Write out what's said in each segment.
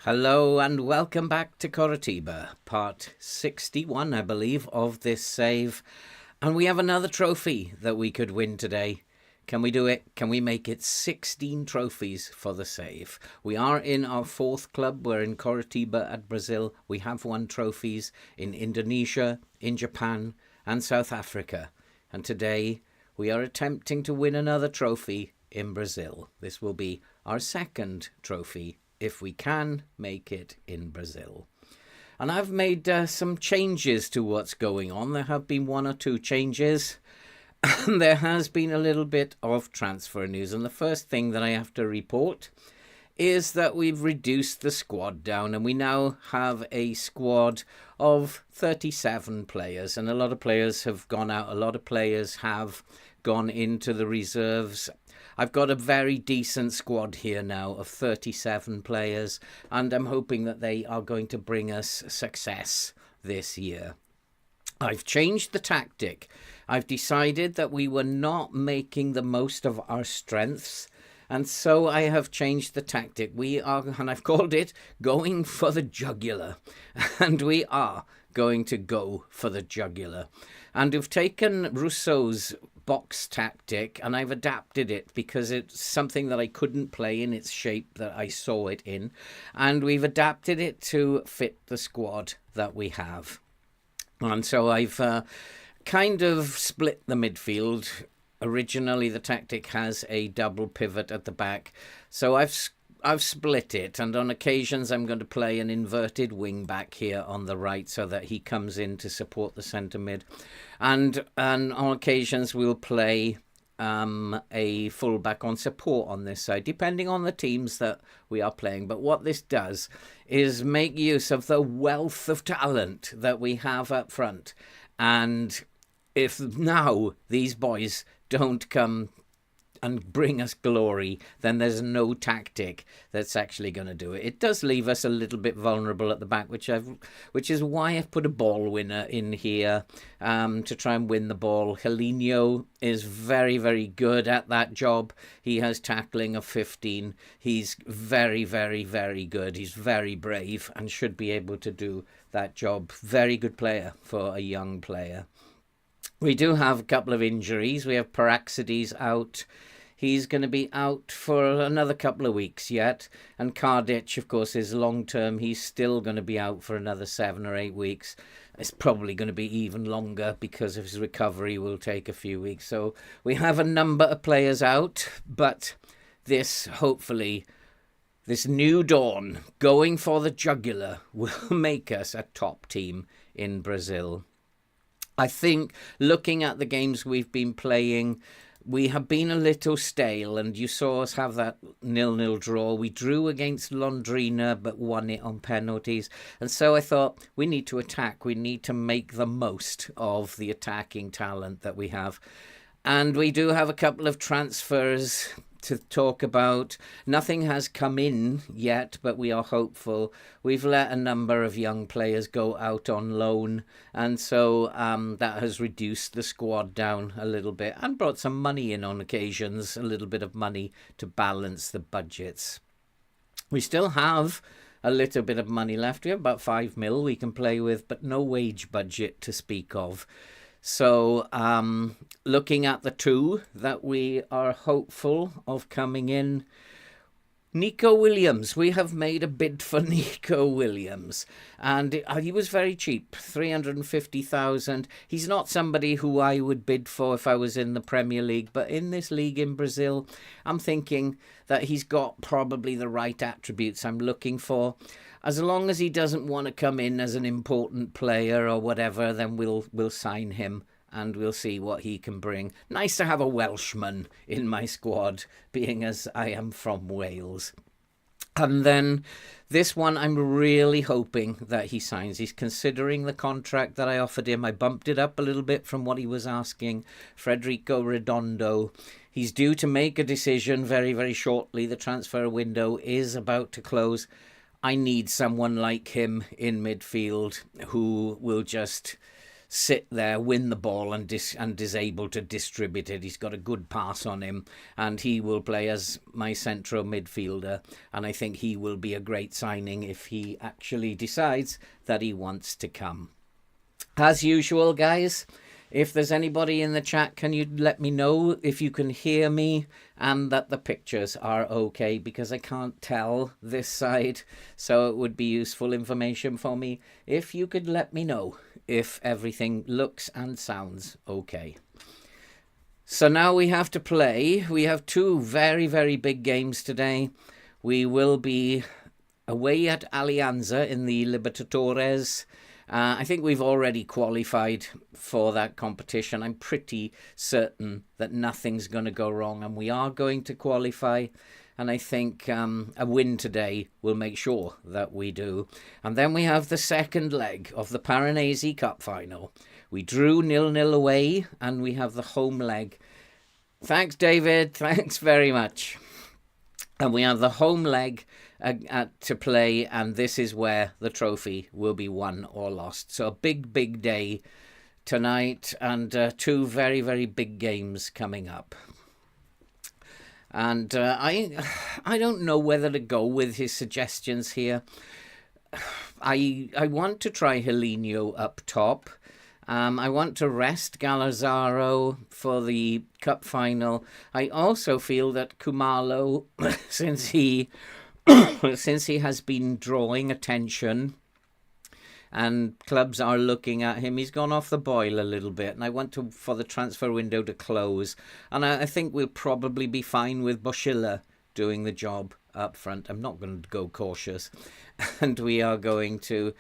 Hello and welcome back to Coritiba, part 61, I believe, of this save. And we have another trophy that we could win today. Can we do it? Can we make it 16 trophies for the save? We are in our fourth club. We're in Coritiba at Brazil. We have won trophies in Indonesia, in Japan, and South Africa. And today we are attempting to win another trophy in Brazil. This will be our second trophy if we can make it in Brazil. And I've made some changes to what's going on. There have been one or two changes. And there has been a little bit of transfer news. And the first thing that I have to report is that we've reduced the squad down. And we now have a squad of 37 players. And a lot of players have gone out. A lot of players have gone into the reserves. I've got a very decent squad here now of 37 players, and I'm hoping that they are going to bring us success this year. I've changed the tactic. I've decided that we were not making the most of our strengths, and so I have changed the tactic. And I've called it going for the jugular, and we are going to go for the jugular. And we've taken Rousseau's box tactic and I've adapted it because it's something that I couldn't play in its shape that I saw it in, and we've adapted it to fit the squad that we have. And so I've kind of split the midfield. Originally the tactic has a double pivot at the back, so I've split it, and on occasions I'm going to play an inverted wing back here on the right so that he comes in to support the centre mid, and on occasions we'll play a full back on support on this side, depending on the teams that we are playing. But what this does is make use of the wealth of talent that we have up front, and if now these boys don't come and bring us glory, then there's no tactic that's actually going to do it. It does leave us a little bit vulnerable at the back, which is why I've put a ball winner in here to try and win the ball. Helinho is very, very good at that job. He has tackling of 15. He's very, very, very good. He's very brave and should be able to do that job. Very good player for a young player. We do have a couple of injuries. We have Paraxides out. He's going to be out for another couple of weeks yet. And Kardec, of course, is long-term. He's still going to be out for another 7 or 8 weeks. It's probably going to be even longer because of his recovery will take a few weeks. So we have a number of players out. But hopefully, this new dawn, going for the jugular, will make us a top team in Brazil. I think looking at the games we've been playing, we have been a little stale, and you saw us have that 0-0 draw. We drew against Londrina but won it on penalties. And so I thought we need to attack. We need to make the most of the attacking talent that we have. And we do have a couple of transfers to talk about. Nothing has come in yet, but we are hopeful. We've let a number of young players go out on loan, and so that has reduced the squad down a little bit and brought some money in on occasions, a little bit of money to balance the budgets. We still have a little bit of money left. We have about 5 mil we can play with, but no wage budget to speak of. So looking at the two that we are hopeful of coming in, Nico Williams. We have made a bid for Nico Williams, and he was very cheap, 350,000. He's not somebody who I would bid for if I was in the Premier League, but in this league in Brazil, I'm thinking that he's got probably the right attributes I'm looking for. As long as he doesn't want to come in as an important player or whatever, then we'll sign him and we'll see what he can bring. Nice to have a Welshman in my squad, being as I am from Wales. And then this one, I'm really hoping that he signs. He's considering the contract that I offered him. I bumped it up a little bit from what he was asking. Frederico Redondo. He's due to make a decision very, very shortly. The transfer window is about to close. I need someone like him in midfield who will just sit there, win the ball, and is able to distribute it. He's got a good pass on him, and he will play as my central midfielder. And I think he will be a great signing if he actually decides that he wants to come. As usual, guys, if there's anybody in the chat, can you let me know if you can hear me and that the pictures are okay, because I can't tell this side, so it would be useful information for me if you could let me know if everything looks and sounds okay. So now we have to play. We have two very, very big games today. We will be away at Alianza in the Libertadores. I think we've already qualified for that competition. I'm pretty certain that nothing's going to go wrong, and we are going to qualify. And I think a win today will make sure that we do. And then we have the second leg of the Paranesi Cup final. We drew 0-0 away, and we have the home leg. Thanks, David. Thanks very much. And we have the home leg to play, and this is where the trophy will be won or lost. So a big, big day tonight, and two very, very big games coming up. And I don't know whether to go with his suggestions here. I want to try Helinho up top. I want to rest Galazaro for the cup final. I also feel that Kumalo, since he has been drawing attention and clubs are looking at him, he's gone off the boil a little bit, and I want for the transfer window to close. And I think we'll probably be fine with Boschilla doing the job up front. I'm not going to go cautious, and we are going to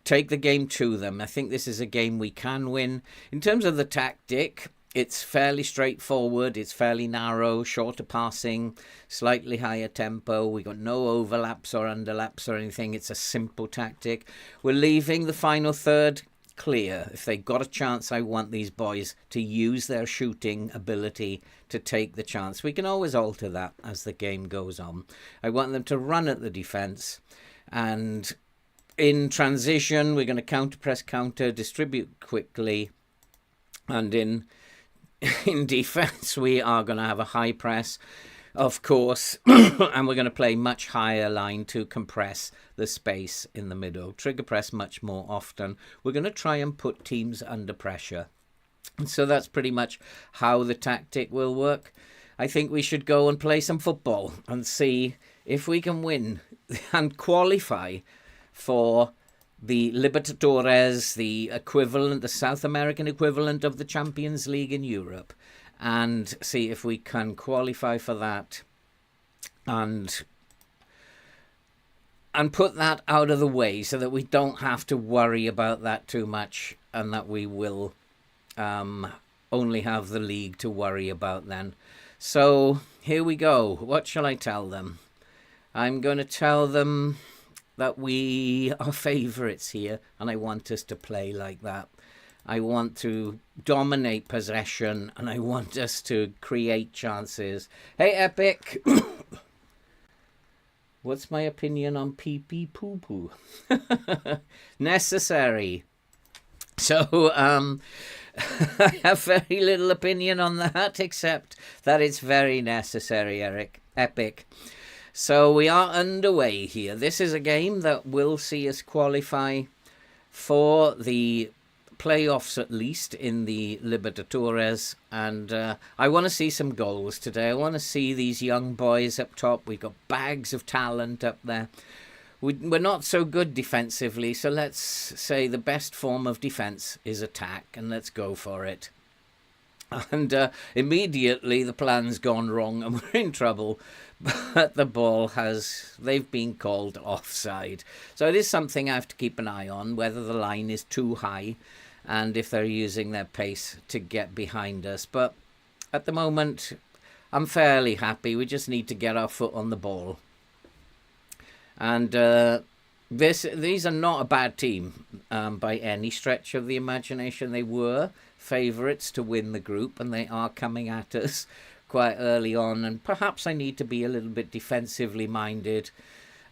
take the game to them. I think this is a game we can win. In terms of the tactic, it's fairly straightforward. It's fairly narrow, shorter passing, slightly higher tempo. We got no overlaps or underlaps or anything. It's a simple tactic. We're leaving the final third clear. If they got a chance, I want these boys to use their shooting ability to take the chance. We can always alter that as the game goes on. I want them to run at the defence, and in transition, we're going to counter-press, distribute quickly, and in defence, we are going to have a high press, of course, and we're going to play much higher line to compress the space in the middle. Trigger press much more often. We're going to try and put teams under pressure. And so that's pretty much how the tactic will work. I think we should go and play some football and see if we can win and qualify for the Libertadores, the equivalent, the South American equivalent of the Champions League in Europe, and see if we can qualify for that and put that out of the way so that we don't have to worry about that too much, and that we will only have the league to worry about then. So here we go. What shall I tell them? I'm going to tell them that we are favourites here, and I want us to play like that. I want to dominate possession, and I want us to create chances. Hey, Epic! What's my opinion on pee-pee poo-poo? Necessary. So, I have very little opinion on that, except that it's very necessary, Epic. So we are underway here. This is a game that will see us qualify for the playoffs, at least in the Libertadores, and I want to see some goals today. I want to see these young boys up top. We've got bags of talent up there. We're not so good defensively, so let's say the best form of defense is attack, and let's go for it. And immediately the plan's gone wrong and we're in trouble, but the ball they've been called offside. So it is something I have to keep an eye on, whether the line is too high and if they're using their pace to get behind us. But at the moment, I'm fairly happy. We just need to get our foot on the ball. And these are not a bad team by any stretch of the imagination. They were favourites to win the group, and they are coming at us quite early on, and perhaps I need to be a little bit defensively minded,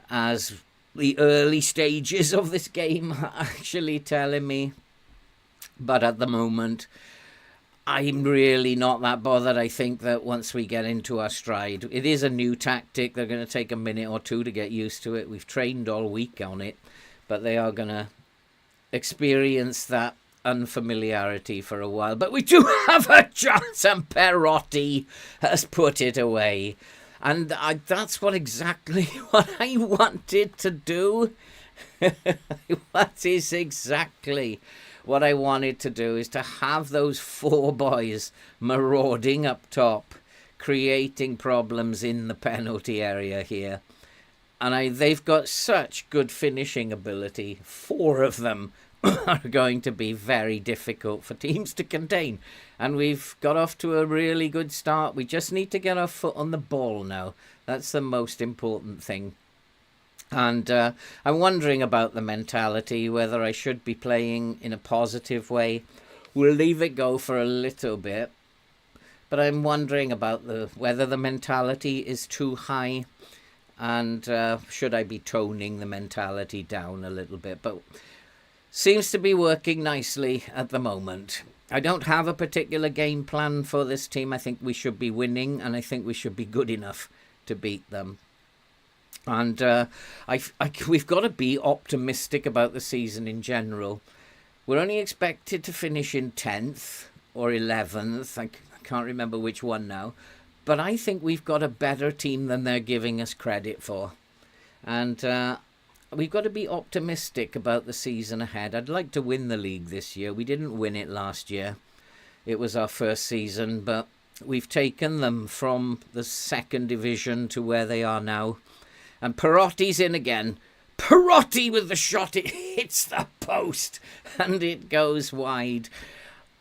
as the early stages of this game are actually telling me. But at the moment, I'm really not that bothered. I think that once we get into our stride, it is a new tactic. They're going to take a minute or two to get used to it. We've trained all week on it, but they are going to experience that unfamiliarity for a while. But we do have a chance, and Perotti has put it away. And that's exactly what I wanted to do. That is exactly what I wanted to do, is to have those four boys marauding up top, creating problems in the penalty area here. And they've got such good finishing ability. Four of them are going to be very difficult for teams to contain. And we've got off to a really good start. We just need to get our foot on the ball now. That's the most important thing. And I'm wondering about the mentality, whether I should be playing in a positive way. We'll leave it go for a little bit. But I'm wondering about whether the mentality is too high, and should I be toning the mentality down a little bit. But seems to be working nicely at the moment. I don't have a particular game plan for this team. I think we should be winning, and I think we should be good enough to beat them. And we've got to be optimistic about the season in general. We're only expected to finish in 10th or 11th. I can't remember which one now. But I think we've got a better team than they're giving us credit for. And we've got to be optimistic about the season ahead. I'd like to win the league this year. We didn't win it last year. It was our first season, but we've taken them from the second division to where they are now. And Perotti's in again. Perotti with the shot. It hits the post and it goes wide.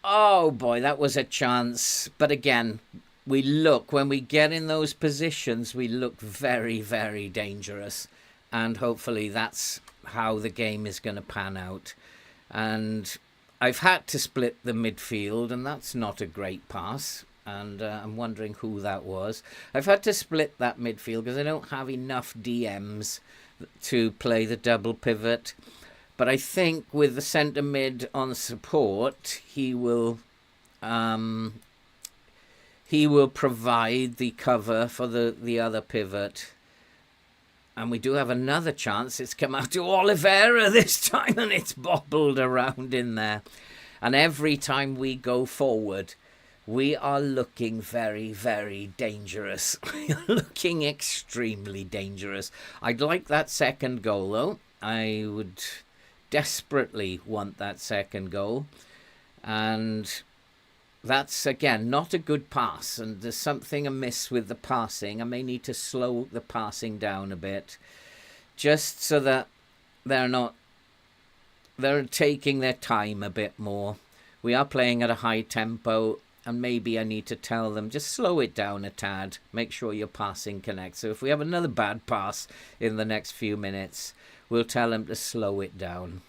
Oh boy, that was a chance. But again, when we get in those positions, we look very, very dangerous. And hopefully that's how the game is going to pan out. And I've had to split the midfield, and that's not a great pass. And I'm wondering who that was. I've had to split that midfield because I don't have enough DMs to play the double pivot. But I think with the centre mid on support, he will provide the cover for the other pivot. And we do have another chance. It's come out to Oliveira this time, and it's bobbled around in there. And every time we go forward, we are looking very, very dangerous. We are looking extremely dangerous. I'd like that second goal, though. I would desperately want that second goal. And that's, again, not a good pass. And there's something amiss with the passing. I may need to slow the passing down a bit, just so that they're taking their time a bit more. We are playing at a high tempo. And maybe I need to tell them, just slow it down a tad. Make sure your passing connects. So if we have another bad pass in the next few minutes, we'll tell them to slow it down.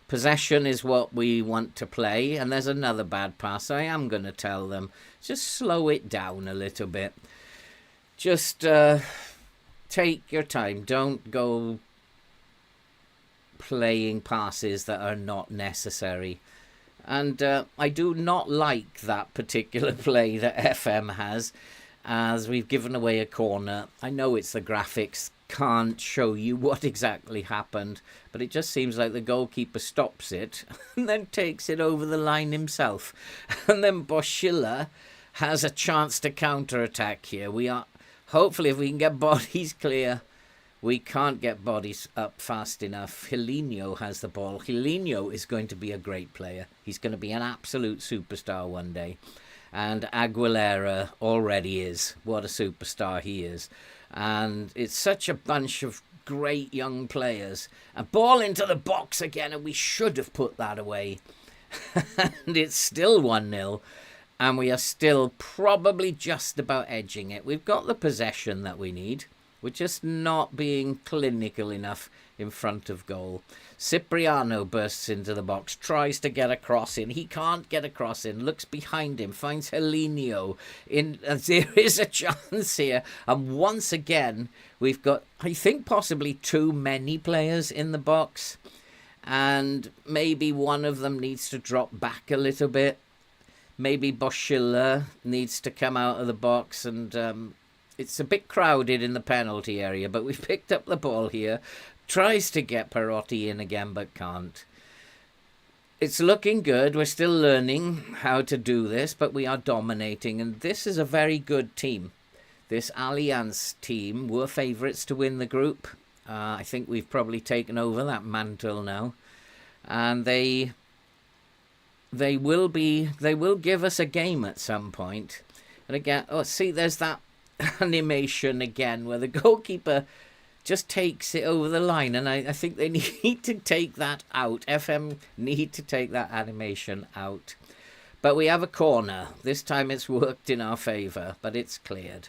Possession is what we want to play. And there's another bad pass. I am going to tell them, just slow it down a little bit. Just take your time. Don't go playing passes that are not necessary. And I do not like that particular play that FM has, as we've given away a corner. I know it's the graphics, can't show you what exactly happened, but it just seems like the goalkeeper stops it and then takes it over the line himself. And then Boschilla has a chance to counter-attack here. Hopefully, if we can get bodies clear. We can't get bodies up fast enough. Helinho has the ball. Helinho is going to be a great player. He's going to be an absolute superstar one day. And Aguilera already is. What a superstar he is. And it's such a bunch of great young players. A ball into the box again, and we should have put that away. And it's still 1-0. And we are still probably just about edging it. We've got the possession that we need. We're just not being clinical enough in front of goal. Cipriano bursts into the box, tries to get a cross in. He can't get a cross in, looks behind him, finds Helinho. There is a chance here. And once again, we've got, I think, possibly too many players in the box. and maybe one of them needs to drop back a little bit. Maybe Boschilla needs to come out of the box, and it's a bit crowded in the penalty area, but we've picked up the ball here. Tries to get Perotti in again, but can't. It's looking good. We're still learning how to do this, but we are dominating, and this is a very good team. This Allianz team were favourites to win the group. I think we've probably taken over that mantle now, and they will give us a game at some point. And again, oh, see, there's that animation again where the goalkeeper just takes it over the line, and I think they need to take that out. FM need to take that animation out. But we have a corner. This time it's worked in our favour, but it's cleared.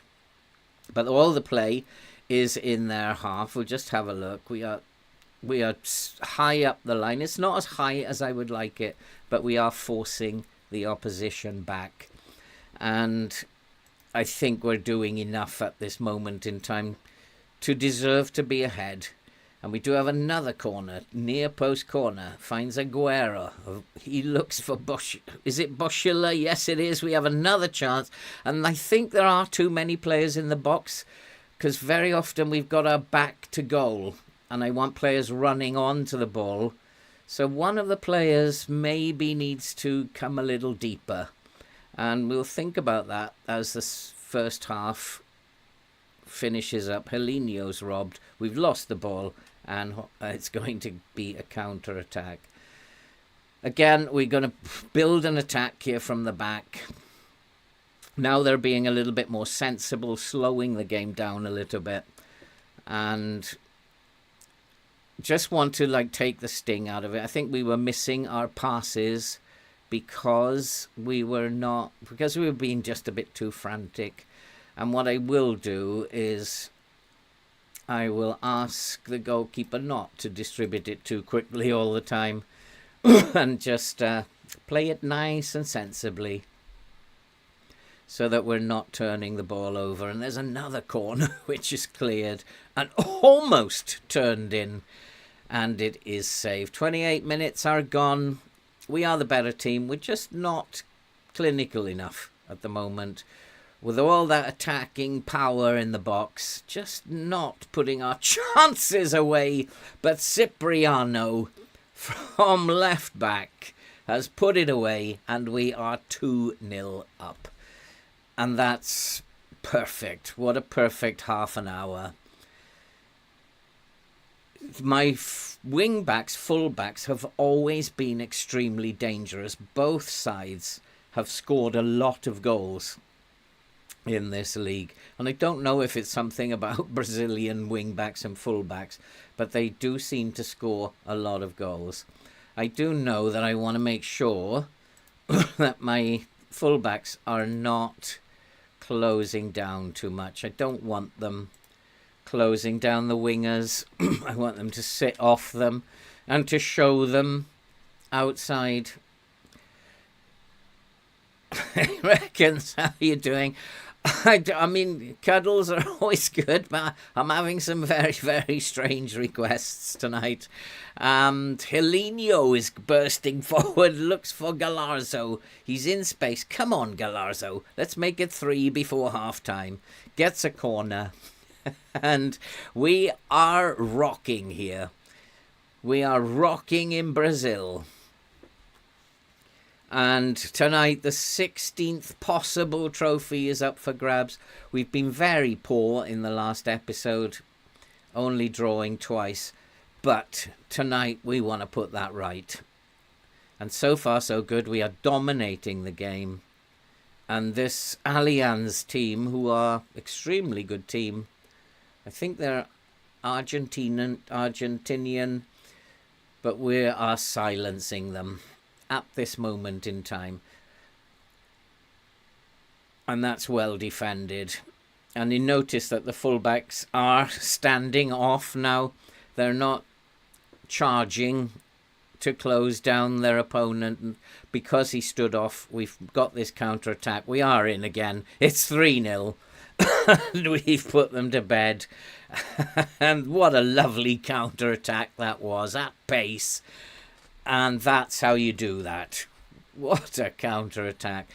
But all the play is in their half. We'll just have a look. We are high up the line. It's not as high as I would like it, but we are forcing the opposition back. And I think we're doing enough at this moment in time to deserve to be ahead. And we do have another corner, near post corner. Finds Aguero. He looks for Bosch. Is it Boschilla? Yes, it is. We have another chance. And I think there are too many players in the box, because very often we've got our back to goal. And I want players running on to the ball. So one of the players maybe needs to come a little deeper. And we'll think about that as the first half finishes up. Helinho's robbed. We've lost the ball, and it's going to be a counter-attack. Again, we're going to build an attack here from the back. Now they're being a little bit more sensible, slowing the game down a little bit. And just want to take the sting out of it. I think we were missing our passes because we were being just a bit too frantic. And what I will do is I will ask the goalkeeper not to distribute it too quickly all the time and just play it nice and sensibly so that we're not turning the ball over. And there's another corner which is cleared and almost turned in, and it is saved. 28 minutes are gone. We are the better team. We're just not clinical enough at the moment. With all that attacking power in the box, just not putting our chances away. But Cipriano from left back has put it away, and we are 2-0 up. And that's perfect. What a perfect half an hour. My wing-backs, full-backs have always been extremely dangerous. Both sides have scored a lot of goals in this league, and I don't know if it's something about Brazilian wing-backs and full-backs, but they do seem to score a lot of goals. I do know that I want to make sure that my full-backs are not closing down too much. I don't want them closing down the wingers. I want them to sit off them and to show them outside. Reckons, how are you doing? I mean, cuddles are always good, but I'm having some very, very strange requests tonight. Helinho is bursting forward, looks for Galarzo. He's in space. Come on, Galarzo. Let's make it 3 before half-time. Gets a corner. And we are rocking here. We are rocking in Brazil. And tonight, the 16th possible trophy is up for grabs. We've been very poor in the last episode, only drawing twice. But tonight, we want to put that right. And so far, so good. We are dominating the game. And this Allianz team, who are extremely good team, I think they're Argentinian, but we are silencing them at this moment in time, and that's well defended. And you notice that the fullbacks are standing off now. They're not charging to close down their opponent, and because he stood off, we've got this counter-attack. We are in again. It's 3-0, And we've put them to bed. And what a lovely counter-attack that was, at pace. And that's how you do that. What a counter-attack.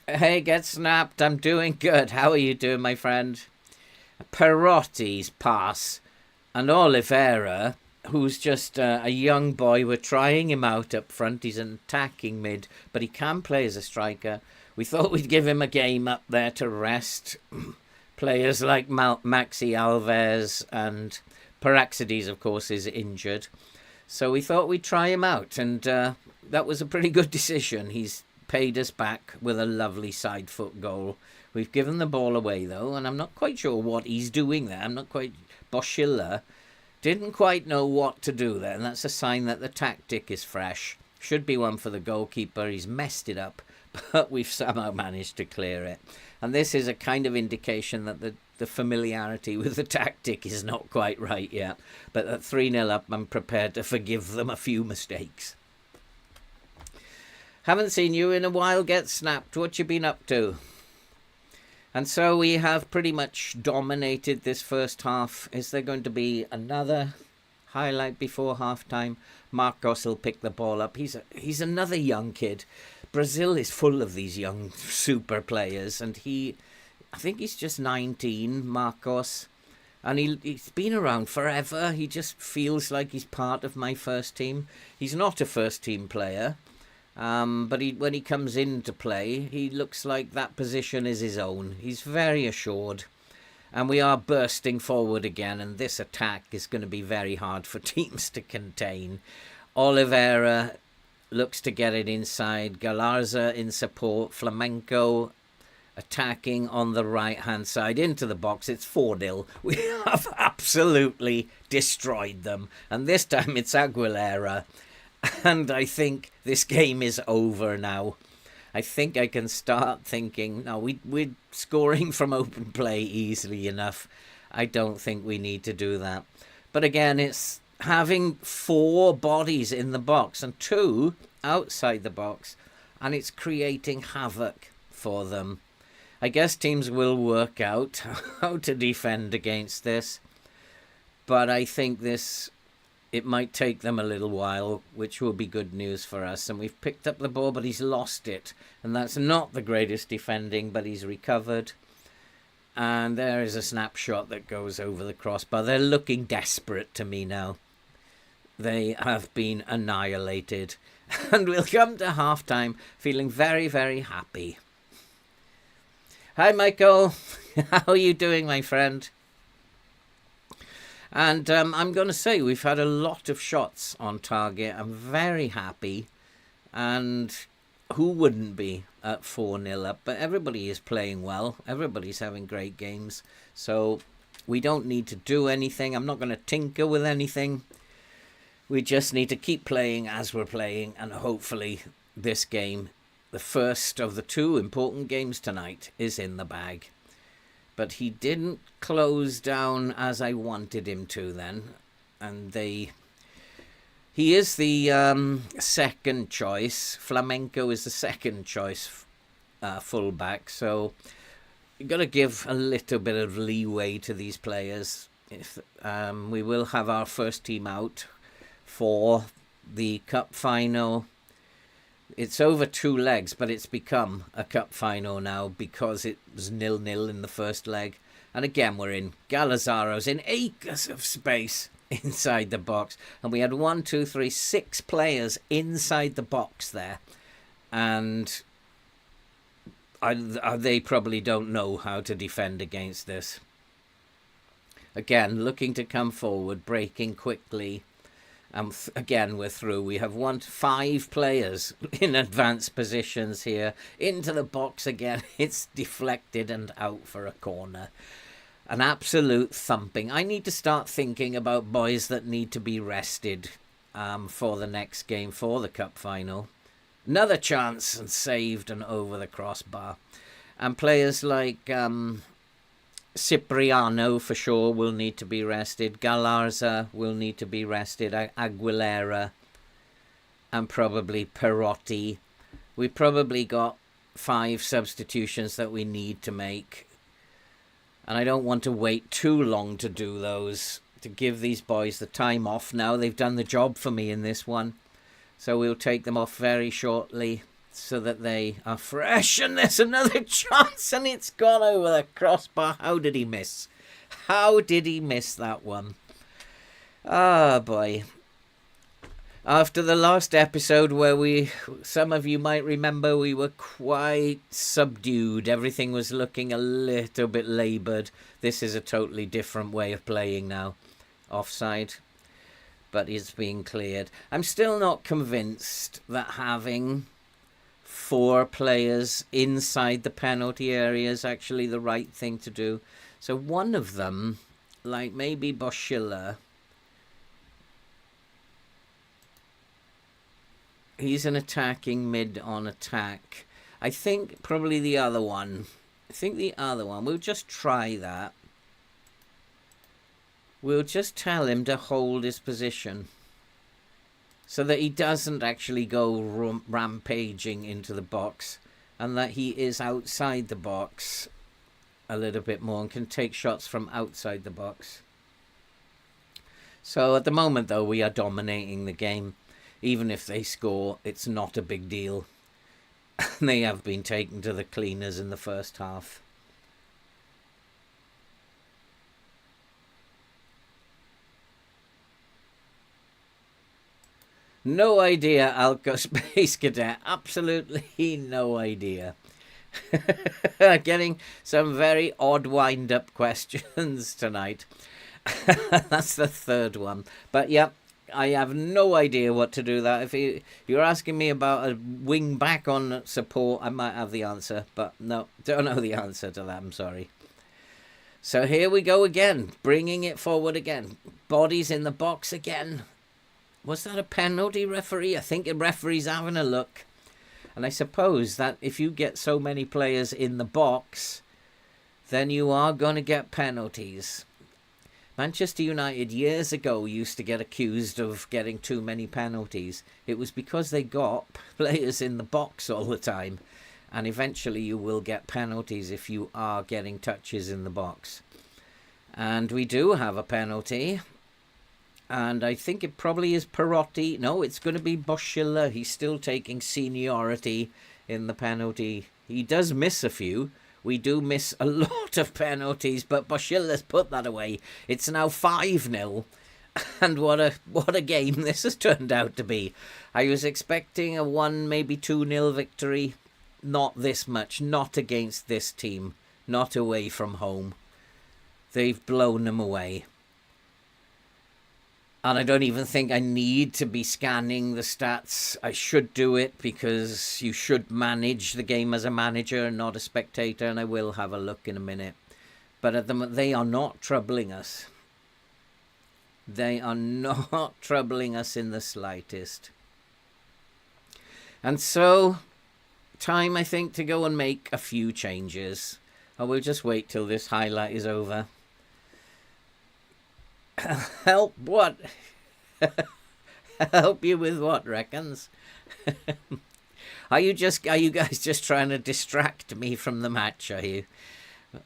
Hey, get snapped. I'm doing good. How are you doing, my friend? Perotti's pass. And Oliveira, who's just a young boy. We're trying him out up front. He's an attacking mid, but he can play as a striker. We thought we'd give him a game up there to rest players like Maxi Alves, and Paraxides, of course, is injured. So we thought we'd try him out, and that was a pretty good decision. He's paid us back with a lovely side foot goal. We've given the ball away, though, and I'm not quite sure what he's doing there. I'm not quite... Boschilla didn't quite know what to do there, and that's a sign that the tactic is fresh. Should be one for the goalkeeper. He's messed it up, but we've somehow managed to clear it. And this is a kind of indication that the familiarity with the tactic is not quite right yet. But at 3-0 up, I'm prepared to forgive them a few mistakes. Haven't seen you in a while. Get snapped. What you been up to? And so we have pretty much dominated this first half. Is there going to be another highlight before half-time? Marcos will pick the ball up. He's another young kid. Brazil is full of these young super players, and I think he's just 19, Marcos. And he's been around forever. He just feels like he's part of my first team. He's not a first-team player. But when he comes in to play, he looks like that position is his own. He's very assured. And we are bursting forward again, and this attack is going to be very hard for teams to contain. Oliveira looks to get it inside. Galarza in support. Flamenco attacking on the right-hand side into the box. It's 4-0. We have absolutely destroyed them. And this time it's Aguilera. And I think this game is over now. I think I can start thinking, no, we're scoring from open play easily enough. I don't think we need to do that. But again, it's having 4 bodies in the box and 2 outside the box. And it's creating havoc for them. I guess teams will work out how to defend against this. But I think it might take them a little while, which will be good news for us. And we've picked up the ball, but he's lost it. And that's not the greatest defending, but he's recovered. And there is a snapshot that goes over the crossbar. They're looking desperate to me now. They have been annihilated. And we'll come to halftime feeling very, very happy. Hi, Michael. How are you doing, my friend? And I'm going to say we've had a lot of shots on target. I'm very happy. And who wouldn't be at 4-0 up? But everybody is playing well. Everybody's having great games. So we don't need to do anything. I'm not going to tinker with anything. We just need to keep playing as we're playing. And hopefully this game, the first of the 2 important games tonight, is in the bag. But he didn't close down as I wanted him to then. And he is the second choice. Flamenco is the second choice fullback. So you've got to give a little bit of leeway to these players. If we will have our first team out for the cup final. It's over 2 legs, but it's become a cup final now because it was 0-0 in the first leg. And again, we're in. Galazaro's in acres of space inside the box. And we had 6 players inside the box there. And they probably don't know how to defend against this. Again, looking to come forward, breaking quickly. And again, we're through. We have 5 players in advanced positions here. Into the box again. It's deflected and out for a corner. An absolute thumping. I need to start thinking about boys that need to be rested for the next game, for the cup final. Another chance and saved and over the crossbar. And players like Cipriano for sure will need to be rested. Galarza will need to be rested. Aguilera and probably Perotti. We probably got 5 substitutions that we need to make. And I don't want to wait too long to do those, to give these boys the time off now. They've done the job for me in this one. So we'll take them off very shortly so that they are fresh. And there's another chance and it's gone over the crossbar. How did he miss? How did he miss that one? Ah, boy. After the last episode where some of you might remember, we were quite subdued. Everything was looking a little bit laboured. This is a totally different way of playing now. Offside. But it's being cleared. I'm still not convinced that having 4 players inside the penalty area is actually the right thing to do. So one of them, like maybe Boschilla, he's an attacking mid on attack. I think probably the other one. We'll just try that. We'll just tell him to hold his position so that he doesn't actually go rampaging into the box, and that he is outside the box a little bit more and can take shots from outside the box. So at the moment, though, we are dominating the game. Even if they score, it's not a big deal. They have been taken to the cleaners in the first half. No idea, Alco Space Cadet. Absolutely no idea. Getting some very odd wind-up questions tonight. That's the third one. But yeah, I have no idea what to do that. If you're asking me about a wing back on support, I might have the answer. But no, don't know the answer to that. I'm sorry. So here we go again. Bringing it forward again. Bodies in the box again. Was that a penalty, referee? I think the referee's having a look. And I suppose that if you get so many players in the box, then you are going to get penalties. Manchester United years ago used to get accused of getting too many penalties. It was because they got players in the box all the time. And eventually you will get penalties if you are getting touches in the box. And we do have a penalty. And I think it probably is Perotti. No, it's going to be Boschilla. He's still taking seniority in the penalty. He does miss a few. We do miss a lot of penalties, but Boschilla's put that away. It's now 5-0. And what a game this has turned out to be. I was expecting a 1, maybe 2-0 victory. Not this much. Not against this team. Not away from home. They've blown them away. And I don't even think I need to be scanning the stats. I should do it because you should manage the game as a manager and not a spectator. And I will have a look in a minute. But at the moment, they are not troubling us. They are not troubling us in the slightest. And so, time, I think, to go and make a few changes. I will just wait till this highlight is over. Help what? Help you with what, reckons? Are you guys just trying to distract me from the match, are you?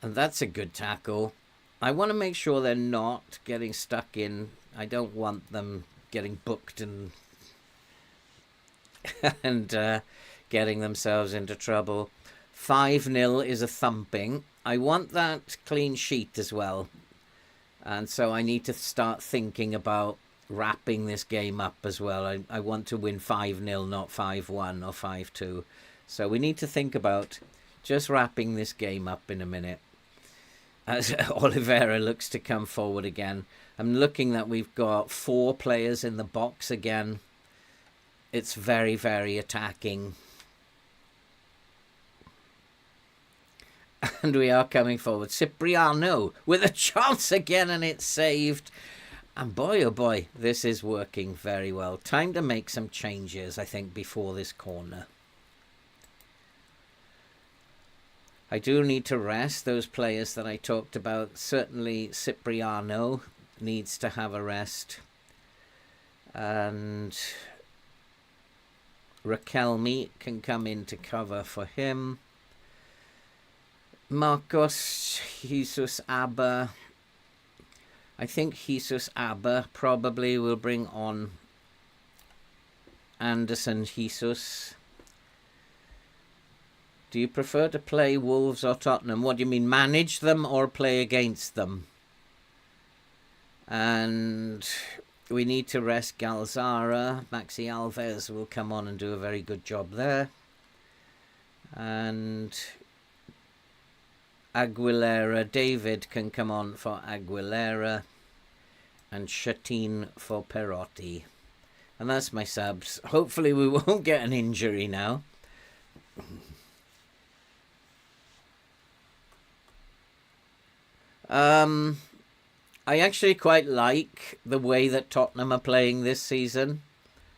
And that's a good tackle. I want to make sure they're not getting stuck in. I don't want them getting booked and getting themselves into trouble. 5-0 is a thumping. I want that clean sheet as well. And so I need to start thinking about wrapping this game up as well. I want to win 5-0, not 5-1 or 5-2. So we need to think about just wrapping this game up in a minute. As Oliveira looks to come forward again. I'm looking that we've got 4 players in the box again. It's very, very attacking. And we are coming forward. Cipriano with a chance again, and it's saved. And boy, oh boy, this is working very well. Time to make some changes, I think, before this corner. I do need to rest those players that I talked about. Certainly Cipriano needs to have a rest. And Raquelme can come in to cover for him. Marcos Jesus Abba. I think Jesus Abba probably will bring on Anderson Jesus. Do you prefer to play Wolves or Tottenham? What do you mean, manage them or play against them? And we need to rest Galzara. Maxi Alves will come on and do a very good job there. And Aguilera, David can come on for Aguilera. And Shatin for Perotti. And that's my subs. Hopefully we won't get an injury now. I actually quite like the way that Tottenham are playing this season,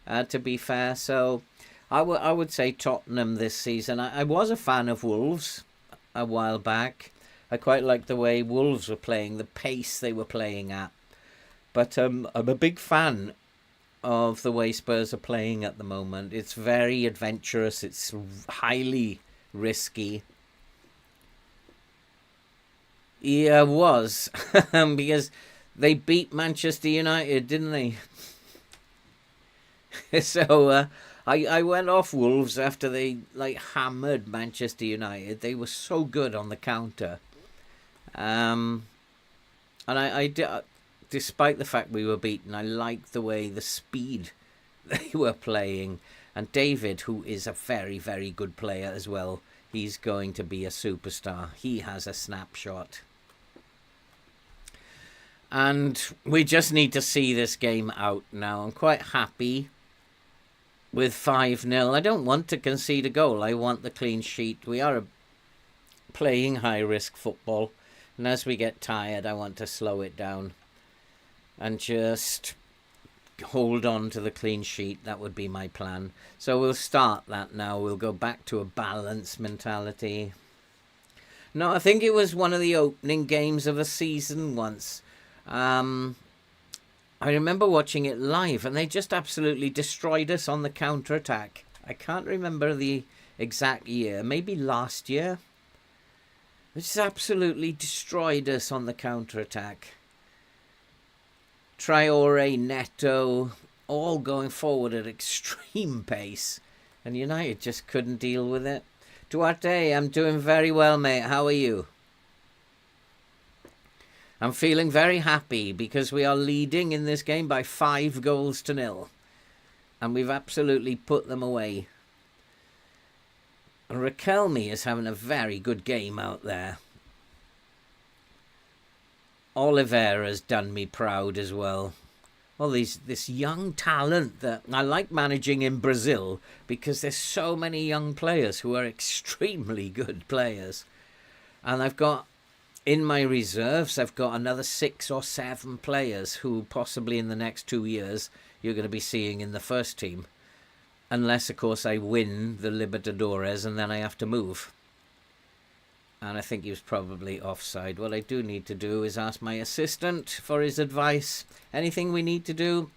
to be fair. So I would say Tottenham this season. I was a fan of Wolves a while back. I quite liked the way Wolves were playing, the pace they were playing at. But I'm a big fan of the way Spurs are playing at the moment. It's very adventurous. It's highly risky. Yeah, it was. Because they beat Manchester United, didn't they? So I went off Wolves after they hammered Manchester United. They were so good on the counter. And I despite the fact we were beaten, I liked the way, the speed they were playing. And David, who is a very, very good player as well, he's going to be a superstar. He has a snapshot. And we just need to see this game out now. I'm quite happy with 5-0. I don't want to concede a goal. I want the clean sheet. We are playing high-risk football. And as we get tired, I want to slow it down and just hold on to the clean sheet. That would be my plan. So we'll start that now. We'll go back to a balanced mentality. No, I think it was one of the opening games of a season once. I remember watching it live, and they just absolutely destroyed us on the counter-attack. I can't remember the exact year. Maybe last year. They just absolutely destroyed us on the counter-attack. Traore, Neto, all going forward at extreme pace. And United just couldn't deal with it. Duarte, I'm doing very well, mate. How are you? I'm feeling very happy because we are leading in this game by 5-0. And we've absolutely put them away. And Raquelme is having a very good game out there. Oliveira's done me proud as well. Well, this young talent that I like managing in Brazil because there's so many young players who are extremely good players. And I've got, in my reserves, I've got another 6 or 7 players who possibly in the next 2 years you're going to be seeing in the first team. Unless, of course, I win the Libertadores and then I have to move. And I think he was probably offside. What I do need to do is ask my assistant for his advice. Anything we need to do,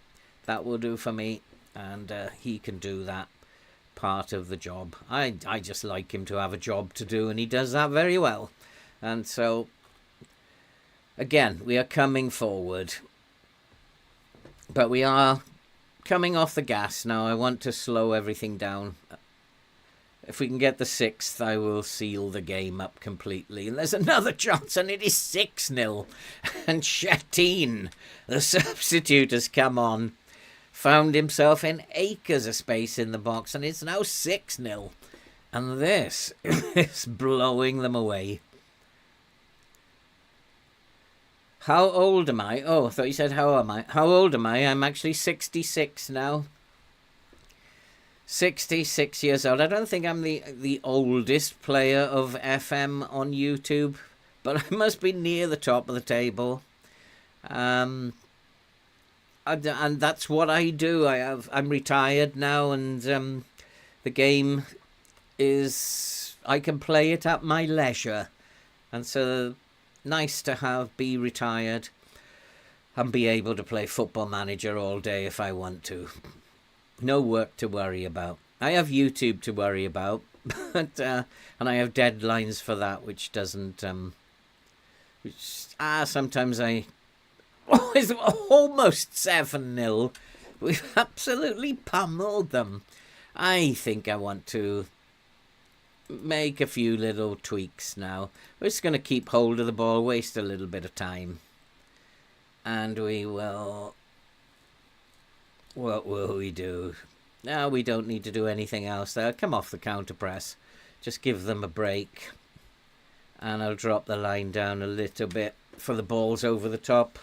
that will do for me. And he can do that part of the job. I just like him to have a job to do, and he does that very well. And so, again, we are coming forward. But we are coming off the gas now. I want to slow everything down. If we can get the 6th, I will seal the game up completely. And there's another chance, and it is 6-0. And Shatin, the substitute, has come on. Found himself in acres of space in the box, and it's now 6-0. And this is blowing them away. How old am I? Oh, I thought you said how am I? How old am I? I'm actually 66 now. 66 years old. I don't think I'm the oldest player of FM on YouTube, but I must be near the top of the table. And that's what I do. I'm retired now, and the game is, I can play it at my leisure. And so nice to be retired and be able to play Football Manager all day if I want to. No work to worry about. I have YouTube to worry about, but and I have deadlines for that, which doesn't sometimes I it's almost 7-0. We've absolutely pummeled them. I think I want to make a few little tweaks now. We're just going to keep hold of the ball, waste a little bit of time, and we will. What will we do? No, we don't need to do anything else there. Come off the counter press. Just give them a break. And I'll drop the line down a little bit for the balls over the top.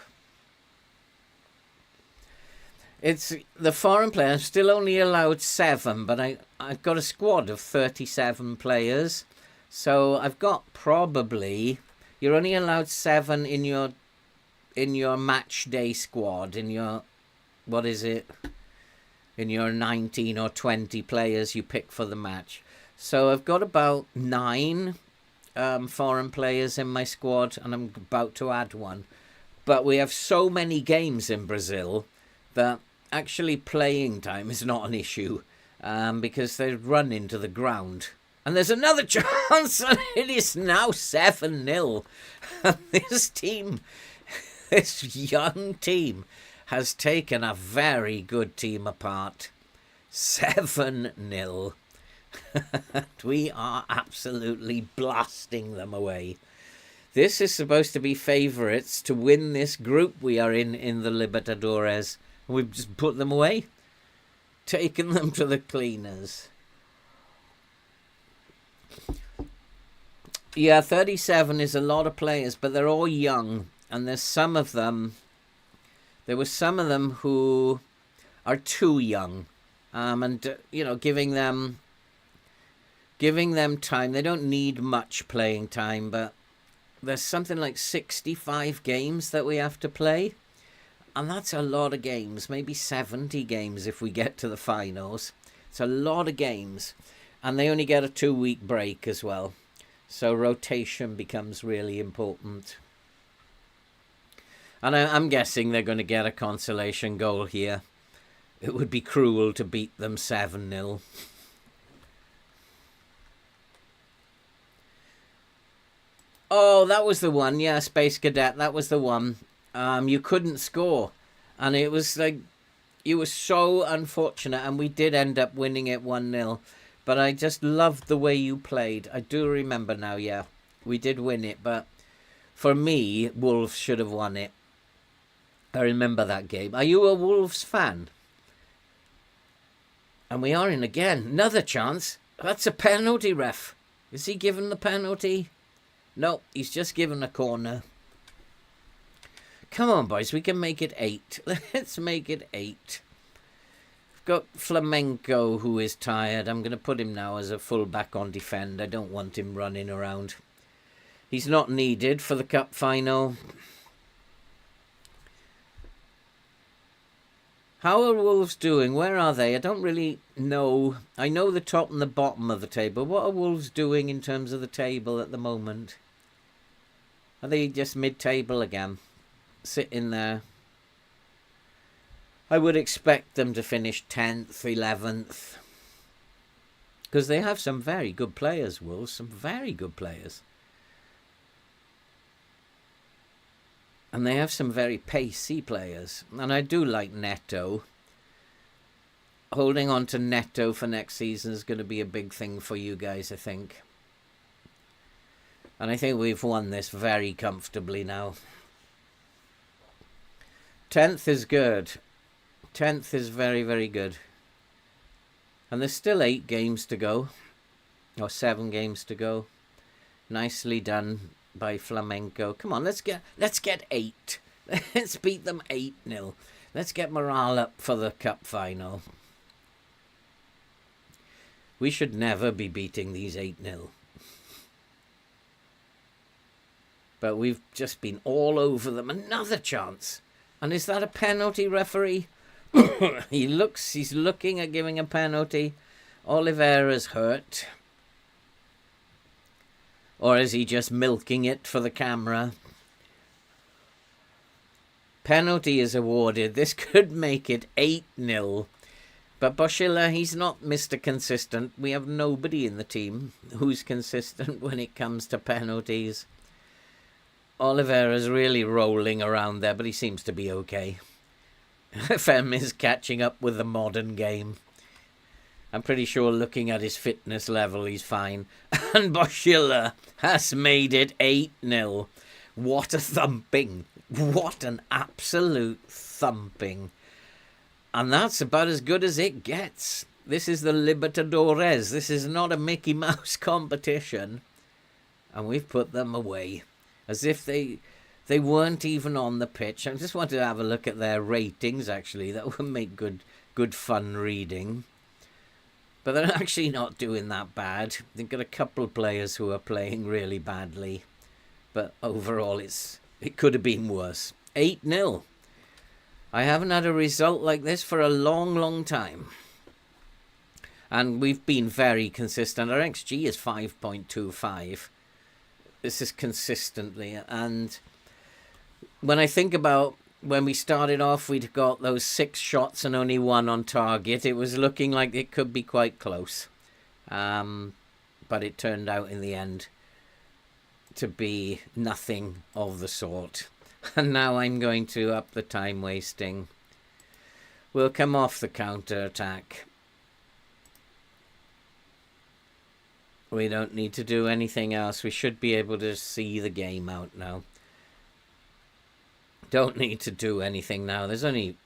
It's the foreign players still only allowed 7, but I've got a squad of 37 players. So I've got probably, you're only allowed 7 in your match day squad, in your, what is it? In your 19 or 20 players you pick for the match. So I've got about 9 foreign players in my squad, and I'm about to add one. But we have so many games in Brazil that actually playing time is not an issue, because they run into the ground. And there's another chance, and it is now 7-0. And this young team, has taken a very good team apart. 7-0. We are absolutely blasting them away. This is supposed to be favourites to win this group we are in the Libertadores. We've just put them away. Taken them to the cleaners. Yeah, 37 is a lot of players, but they're all young. And there's some of them... There were some of them who are too young, and giving them time. They don't need much playing time, but there's something like 65 games that we have to play, and that's a lot of games. Maybe 70 games if we get to the finals. It's a lot of games, and they only get a 2-week break as well, so rotation becomes really important. And I'm guessing they're going to get a consolation goal here. It would be cruel to beat them 7-0. Oh, that was the one. Yeah, Space Cadet, that was the one. You couldn't score. And it was like, it was so unfortunate. And we did end up winning it 1-0. But I just loved the way you played. I do remember now, yeah. We did win it. But for me, Wolves should have won it. I remember that game. Are you a Wolves fan? And we are in again. Another chance. That's a penalty, ref. Is he given the penalty? No, he's just given a corner. Come on, boys. We can make it 8. Let's make it 8. We've got Flamenco, who is tired. I'm going to put him now as a full-back on defend. I don't want him running around. He's not needed for the cup final. How are Wolves doing? Where are they? I don't really know. I know the top and the bottom of the table. What are Wolves doing in terms of the table at the moment? Are they just mid-table again? Sitting there. I would expect them to finish 10th, 11th. Because they have some very good players, Wolves. Some very good players. And they have some very pacey players. And I do like Neto. Holding on to Neto for next season is going to be a big thing for you guys, I think. And I think we've won this very comfortably now. 10th is good. 10th is very, very good. And there's still 8 games to go. Or 7 games to go. Nicely done by Flamenco. Come on, let's get 8. Let's beat them 8-0. Let's get morale up for the cup final. We should never be beating these 8-0. But we've just been all over them. Another chance. And is that a penalty, referee? He's looking at giving a penalty. Oliveira's hurt. Or is he just milking it for the camera? Penalty is awarded. This could make it 8-0. But Boschilla, he's not Mr. Consistent. We have nobody in the team who's consistent when it comes to penalties. Oliveira's really rolling around there, but he seems to be okay. FM is catching up with the modern game. I'm pretty sure looking at his fitness level, he's fine. And Boschilla has made it 8-0. What a thumping. What an absolute thumping. And that's about as good as it gets. This is the Libertadores. This is not a Mickey Mouse competition. And we've put them away. As if they weren't even on the pitch. I just wanted to have a look at their ratings, actually. That would make good fun reading. But they're actually not doing that bad. They've got a couple of players who are playing really badly. But overall, it could have been worse. 8-0. I haven't had a result like this for a long, long time. And we've been very consistent. Our XG is 5.25. This is consistently. And when I think about when we started off, we'd got those 6 shots and only 1 on target. It was looking like it could be quite close. But it turned out in the end to be nothing of the sort. And now I'm going to up the time wasting. We'll come off the counter-attack. We don't need to do anything else. We should be able to see the game out now. Don't need to do anything now. There's only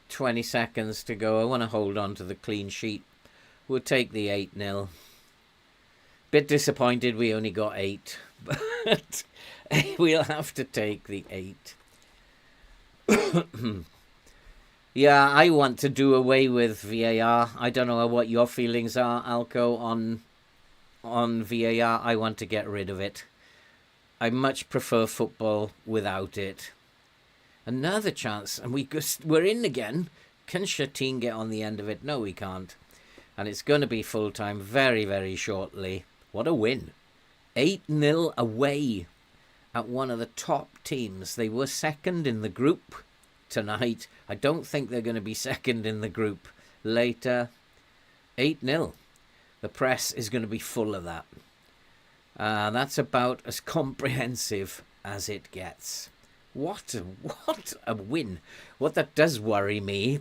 20 seconds to go. I want to hold on to the clean sheet. We'll take the 8-0. Bit disappointed we only got 8. But we'll have to take the 8. Yeah, I want to do away with VAR. I don't know what your feelings are, Alco, on VAR. I want to get rid of it. I much prefer football without it. Another chance, and we're in again. Can Shatin get on the end of it? No, we can't. And it's going to be full-time very, very shortly. What a win. 8-0 away at one of the top teams. They were second in the group tonight. I don't think they're going to be second in the group later. 8-0. The press is going to be full of that. That's about as comprehensive as it gets. What a win. What that does worry me,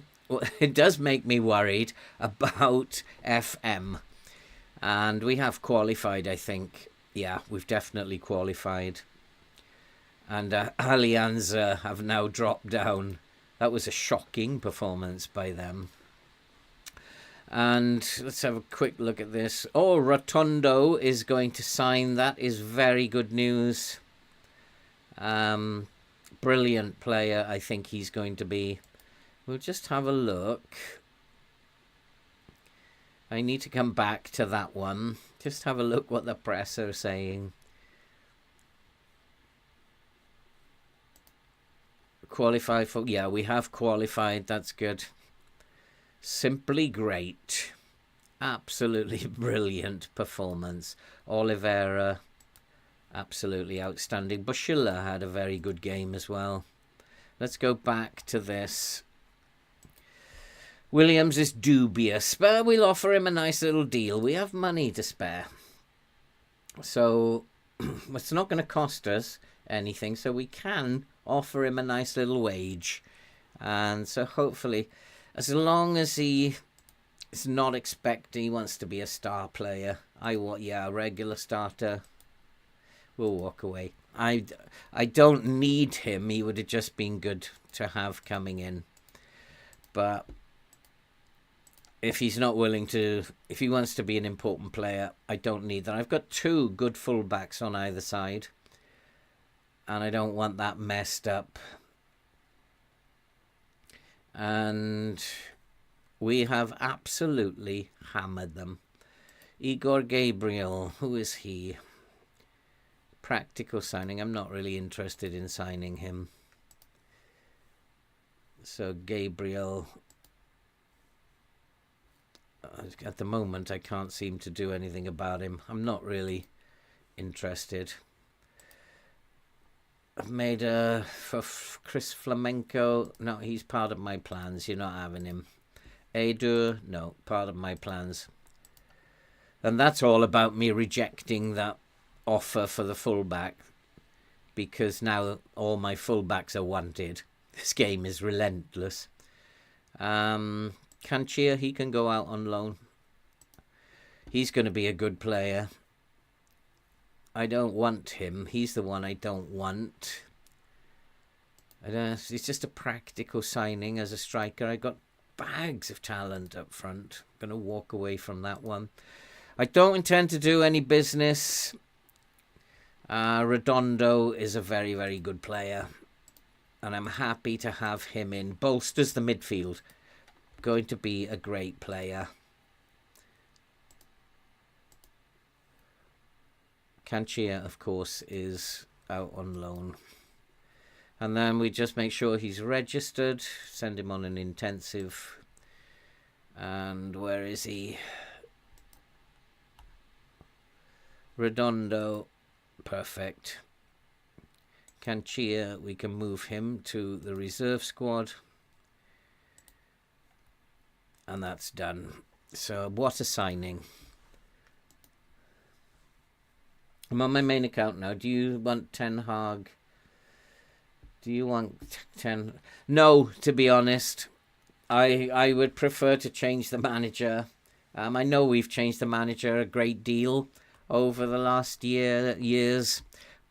it does make me worried about FM. And we have qualified, I think. Yeah, we've definitely qualified. And Alianza have now dropped down. That was a shocking performance by them. And let's have a quick look at this. Oh, Rotondo is going to sign. That is very good news. Brilliant player, I think he's going to be. We'll just have a look. I need to come back to that one. Just have a look what the press are saying. Qualify for... Yeah, we have qualified. That's good. Simply great. Absolutely brilliant performance. Oliveira, absolutely outstanding. Boschilla had a very good game as well. Let's go back to this. Williams is dubious, but we'll offer him a nice little deal. We have money to spare. So it's not going to cost us anything, so we can offer him a nice little wage. And so hopefully, as long as he is not expecting, he wants to be a star player. A regular starter. We'll walk away. I don't need him. He would have just been good to have coming in. But if he's not willing to, if he wants to be an important player, I don't need that. I've got 2 good fullbacks on either side. And I don't want that messed up. And we have absolutely hammered them. Igor Gabriel, who is he? Practical signing. I'm not really interested in signing him. So Gabriel, at the moment I can't seem to do anything about him. I'm not really interested. I've made for Chris Flamenco. No, he's part of my plans. You're not having him. Adur, no, part of my plans. And that's all about me rejecting that offer for the fullback, because now all my fullbacks are wanted. This game is relentless. Kanchia, he can go out on loan. He's going to be a good player. I don't want him. He's the one I don't want. I don't know, it's just a practical signing as a striker. I got bags of talent up front. I'm going to walk away from that one. I don't intend to do any business. Redondo is a very, very good player, and I'm happy to have him in. Bolsters the midfield. Going to be a great player. Kanchia, of course, is out on loan. And then we just make sure he's registered, send him on an intensive. And where is he? Redondo, perfect. Kanchia, we can move him to the reserve squad. And that's done. So what a signing. I'm on my main account now. Do you want Ten Hag? Do you want 10? No, to be honest. I would prefer to change the manager. I know we've changed the manager a great deal over the last years,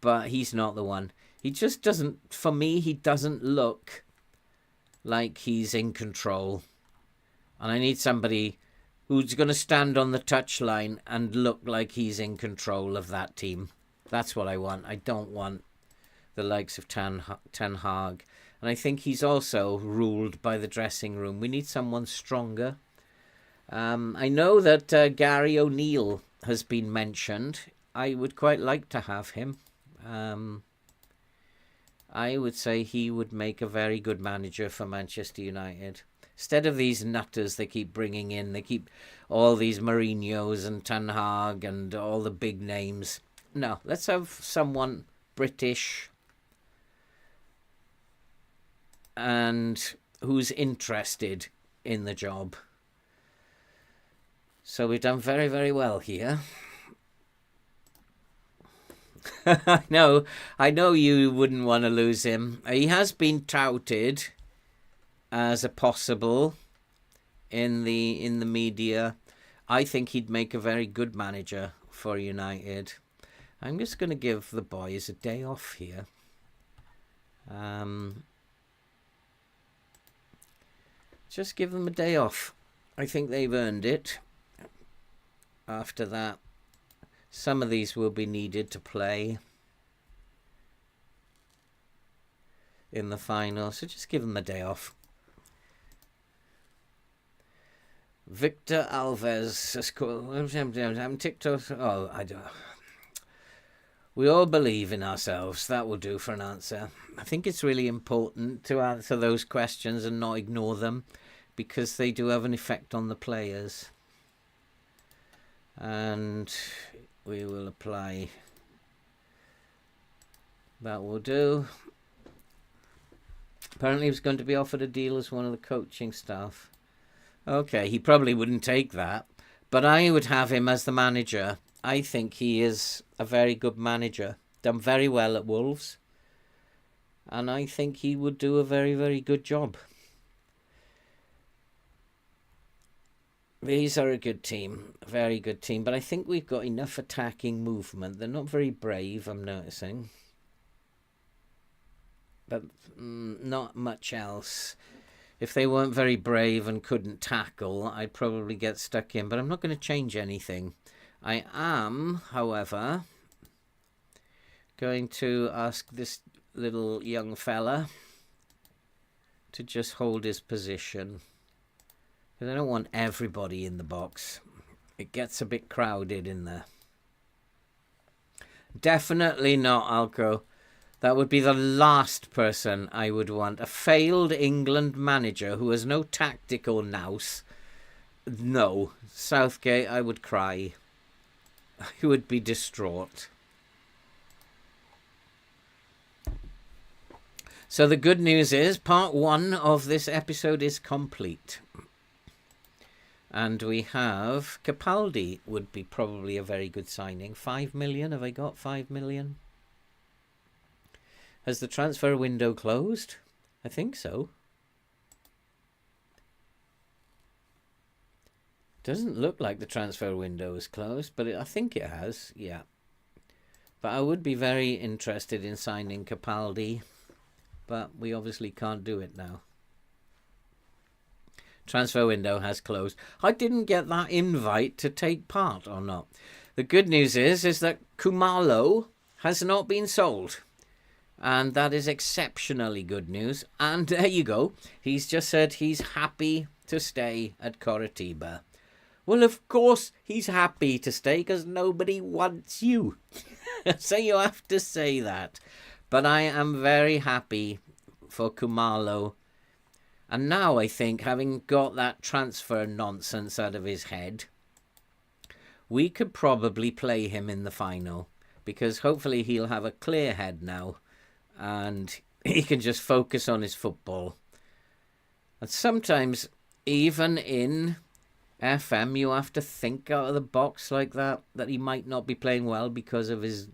but he's not the one. He just doesn't, for me, he doesn't look like he's in control. And I need somebody who's going to stand on the touchline and look like he's in control of that team. That's what I want. I don't want the likes of Ten Hag. And I think he's also ruled by the dressing room. We need someone stronger. I know that Gary O'Neill has been mentioned. I would quite like to have him. I would say he would make a very good manager for Manchester United. Instead of these nutters they keep bringing in, they keep all these Mourinhos and Ten Hag and all the big names. No, let's have someone British and who's interested in the job. So we've done very, very well here. I know you wouldn't want to lose him. He has been touted as a possible in the media. I think he'd make a very good manager for United. I'm just going to give the boys a day off here. Just give them a day off. I think they've earned it. After that, some of these will be needed to play in the final, so just give them a day off. Victor Alves, I'm TikTok. Oh, I don't. We all believe in ourselves. That will do for an answer. I think it's really important to answer those questions and not ignore them, because they do have an effect on the players. And we will apply. That will do. Apparently he was going to be offered a deal as one of the coaching staff. Okay, he probably wouldn't take that, but I would have him as the manager. I think he is a very good manager. Done very well at Wolves. And I think he would do a very, very good job. These are a good team, a very good team, but I think we've got enough attacking movement. They're not very brave, I'm noticing. But not much else. If they weren't very brave and couldn't tackle, I'd probably get stuck in. But I'm not going to change anything. I am, however, going to ask this little young fella to just hold his position. Because I don't want everybody in the box. It gets a bit crowded in there. Definitely not Alco. That would be the last person I would want. A failed England manager who has no tactical nous. No. Southgate, I would cry. I would be distraught. So the good news is part 1 of this episode is complete. And we have Capaldi would be probably a very good signing. 5 million. Have I got 5 million? Has the transfer window closed? I think so. Doesn't look like the transfer window is closed, but I think it has, yeah. But I would be very interested in signing Capaldi, but we obviously can't do it now. Transfer window has closed. I didn't get that invite to take part or not. The good news is that Kumalo has not been sold. And that is exceptionally good news. And there you go. He's just said he's happy to stay at Coritiba. Well, of course he's happy to stay because nobody wants you. So you have to say that. But I am very happy for Kumalo. And now I think, having got that transfer nonsense out of his head, we could probably play him in the final. Because hopefully he'll have a clear head now. And he can just focus on his football. And sometimes, even in FM, you have to think out of the box like that he might not be playing well because of his...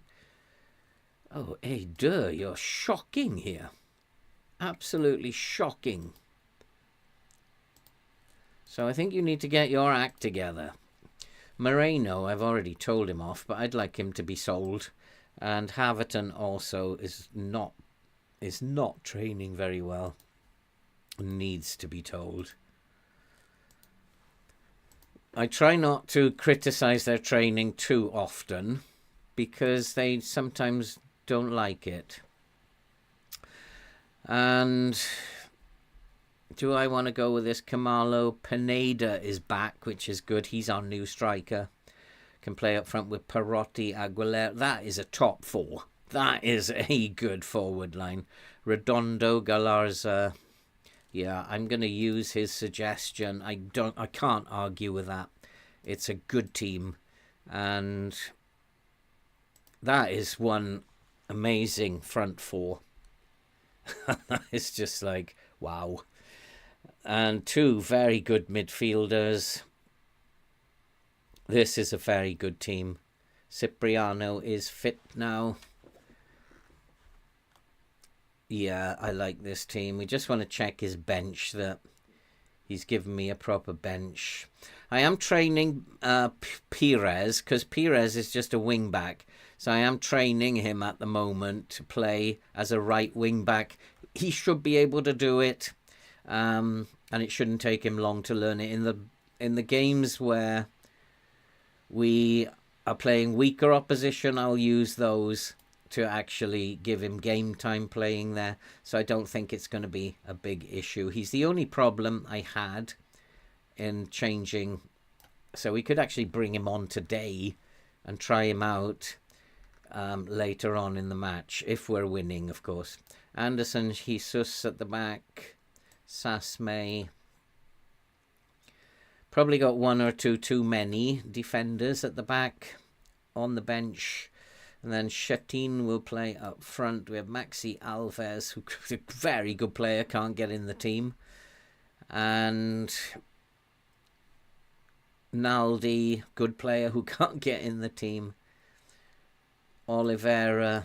Oh, hey, you're shocking here. Absolutely shocking. So I think you need to get your act together. Moreno, I've already told him off, but I'd like him to be sold. And Haverton also is not training very well. Needs to be told. I try not to criticize their training too often because they sometimes don't like it. And do I want to go with this? Camalo Pineda is back, which is good. He's our new striker. Can play up front with Perotti, Aguilera. That is a top four. That is a good forward line. Redondo, Galarza. Yeah, I'm going to use his suggestion. I can't argue with that. It's a good team. And that is one amazing front four. It's just like, wow. And two very good midfielders. This is a very good team. Cipriano is fit now. Yeah, I like this team. We just want to check his bench, that he's given me a proper bench. I am training Pires, because Pires is just a wing-back. So I am training him at the moment to play as a right wing-back. He should be able to do it. And it shouldn't take him long to learn it. In the games where we are playing weaker opposition, I'll use those to actually give him game time playing there. So I don't think it's going to be a big issue. He's the only problem I had in changing. So we could actually bring him on today and try him out later on in the match, if we're winning, of course. Anderson, Jesus at the back. Sasme. Probably got one or two too many defenders at the back on the bench. And then Shatin will play up front. We have Maxi Alves, who's a very good player, can't get in the team. And Naldi, good player who can't get in the team. Oliveira,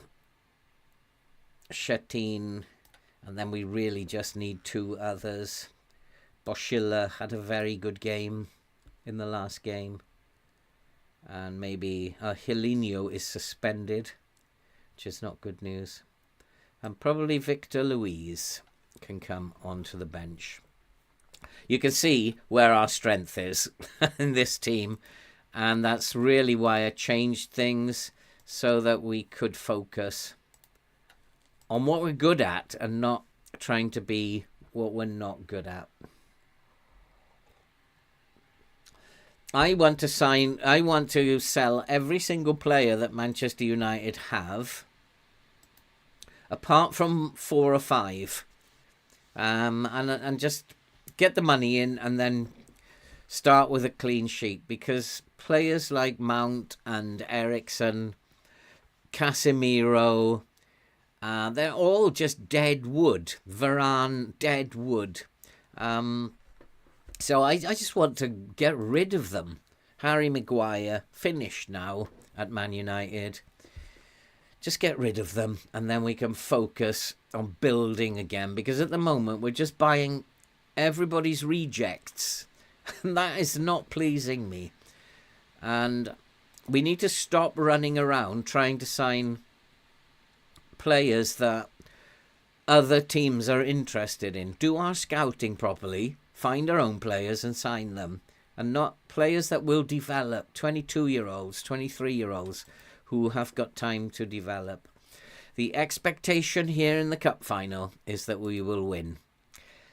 Shatin, and then we really just need two others. Boschilla had a very good game in the last game. And maybe Hilinho is suspended, which is not good news. And probably Victor Luiz can come onto the bench. You can see where our strength is in this team. And that's really why I changed things, so that we could focus on what we're good at and not trying to be what we're not good at. I want to sell every single player that Manchester United have, apart from 4 or 5, and just get the money in and then start with a clean sheet, because players like Mount and Eriksen, Casemiro, they're all just dead wood. Varane, dead wood. So I just want to get rid of them. Harry Maguire, finished now at Man United. Just get rid of them, and then we can focus on building again. Because at the moment, we're just buying everybody's rejects. And that is not pleasing me. And we need to stop running around trying to sign players that other teams are interested in. Do our scouting properly, find our own players and sign them. And not players that will develop, 22-year-olds, 23-year-olds who have got time to develop. The expectation here in the cup final is that we will win.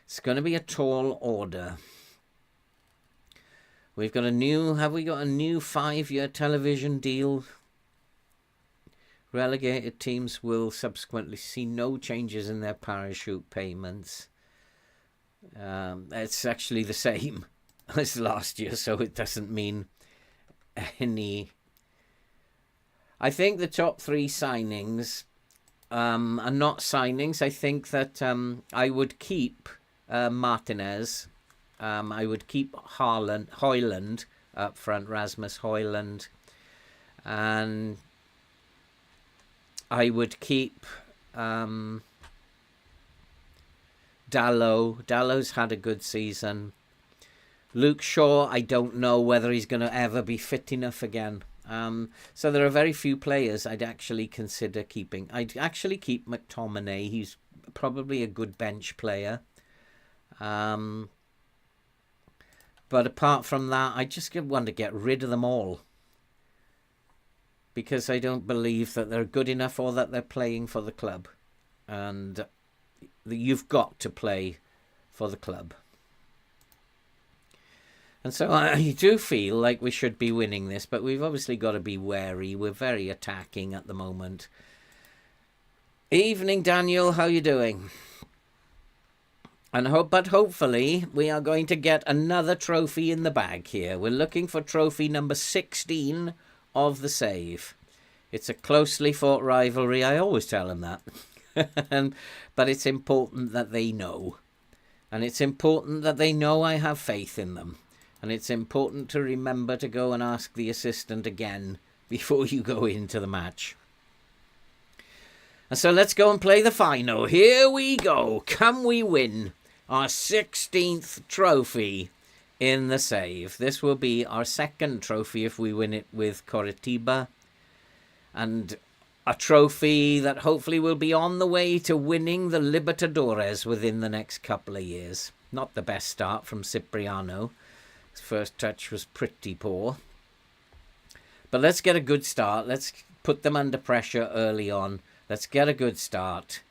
It's going to be a tall order. We've got have we got a new 5-year television deal? Relegated teams will subsequently see no changes in their parachute payments. It's actually the same as last year, so it doesn't mean any. I think the top 3 signings are not signings. I think that I would keep Martinez. I would keep Højlund up front, Rasmus Højlund. And I would keep Dalot. Dallow's had a good season. Luke Shaw, I don't know whether he's going to ever be fit enough again. So there are very few players I'd actually consider keeping. I'd actually keep McTominay. He's probably a good bench player. But apart from that, I just want to get rid of them all. Because I don't believe that they're good enough or that they're playing for the club. And you've got to play for the club. And so I do feel like we should be winning this, but we've obviously got to be wary. We're very attacking at the moment. Evening, Daniel. How you doing? But hopefully we are going to get another trophy in the bag here. We're looking for trophy number 16 of the save. It's a closely fought rivalry. I always tell them that. But it's important that they know. And it's important that they know I have faith in them. And it's important to remember to go and ask the assistant again before you go into the match. And so let's go and play the final. Here we go. Can we win our 16th trophy in the save? This will be our second trophy if we win it with Coritiba. And a trophy that hopefully will be on the way to winning the Libertadores within the next couple of years. Not the best start from Cipriano. His first touch was pretty poor. But let's get a good start. Let's put them under pressure early on. Let's get a good start.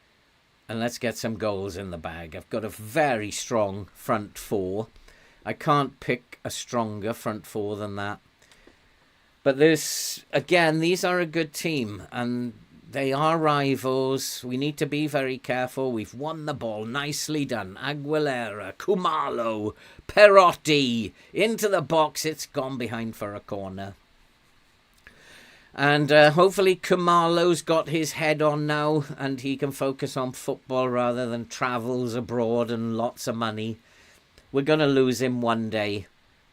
And let's get some goals in the bag. I've got a very strong front 4. I can't pick a stronger front 4 than that. But again, these are a good team. And they are rivals. We need to be very careful. We've won the ball. Nicely done. Aguilera, Kumalo, Perotti. Into the box. It's gone behind for a corner. And hopefully Kumalo's got his head on now and he can focus on football rather than travels abroad and lots of money. We're going to lose him one day,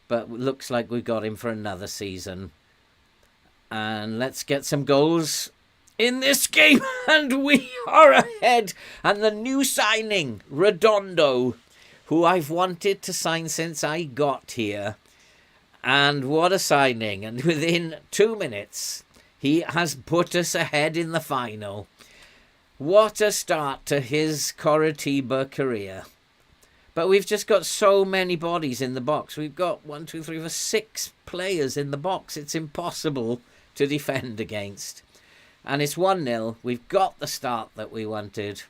but looks like we've got him for another season. And let's get some goals in this game. And we are ahead. And the new signing, Redondo, who I've wanted to sign since I got here. And what a signing. And within 2 minutes, he has put us ahead in the final. What a start to his Coritiba career. But we've just got so many bodies in the box. We've got 6 players in the box. It's impossible to defend against. And it's 1-0. We've got the start that we wanted.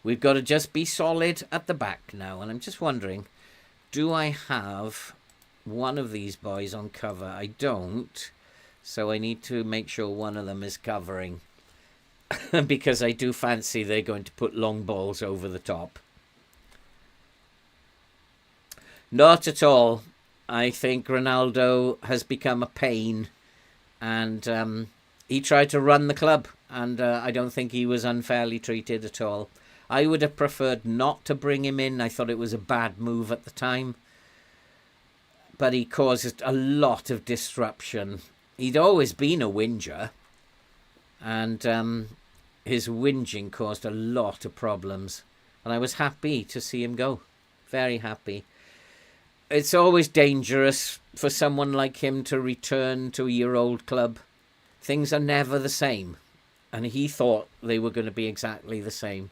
We've got to just be solid at the back now. And I'm just wondering, do I have one of these boys on cover? I don't. So I need to make sure one of them is covering. Because I do fancy they're going to put long balls over the top. Not at all. I think Ronaldo has become a pain. And he tried to run the club. And I don't think he was unfairly treated at all. I would have preferred not to bring him in. I thought it was a bad move at the time. But he caused a lot of disruption. He'd always been a whinger. And his whinging caused a lot of problems. And I was happy to see him go. Very happy. It's always dangerous for someone like him to return to a year-old club. Things are never the same. And he thought they were going to be exactly the same.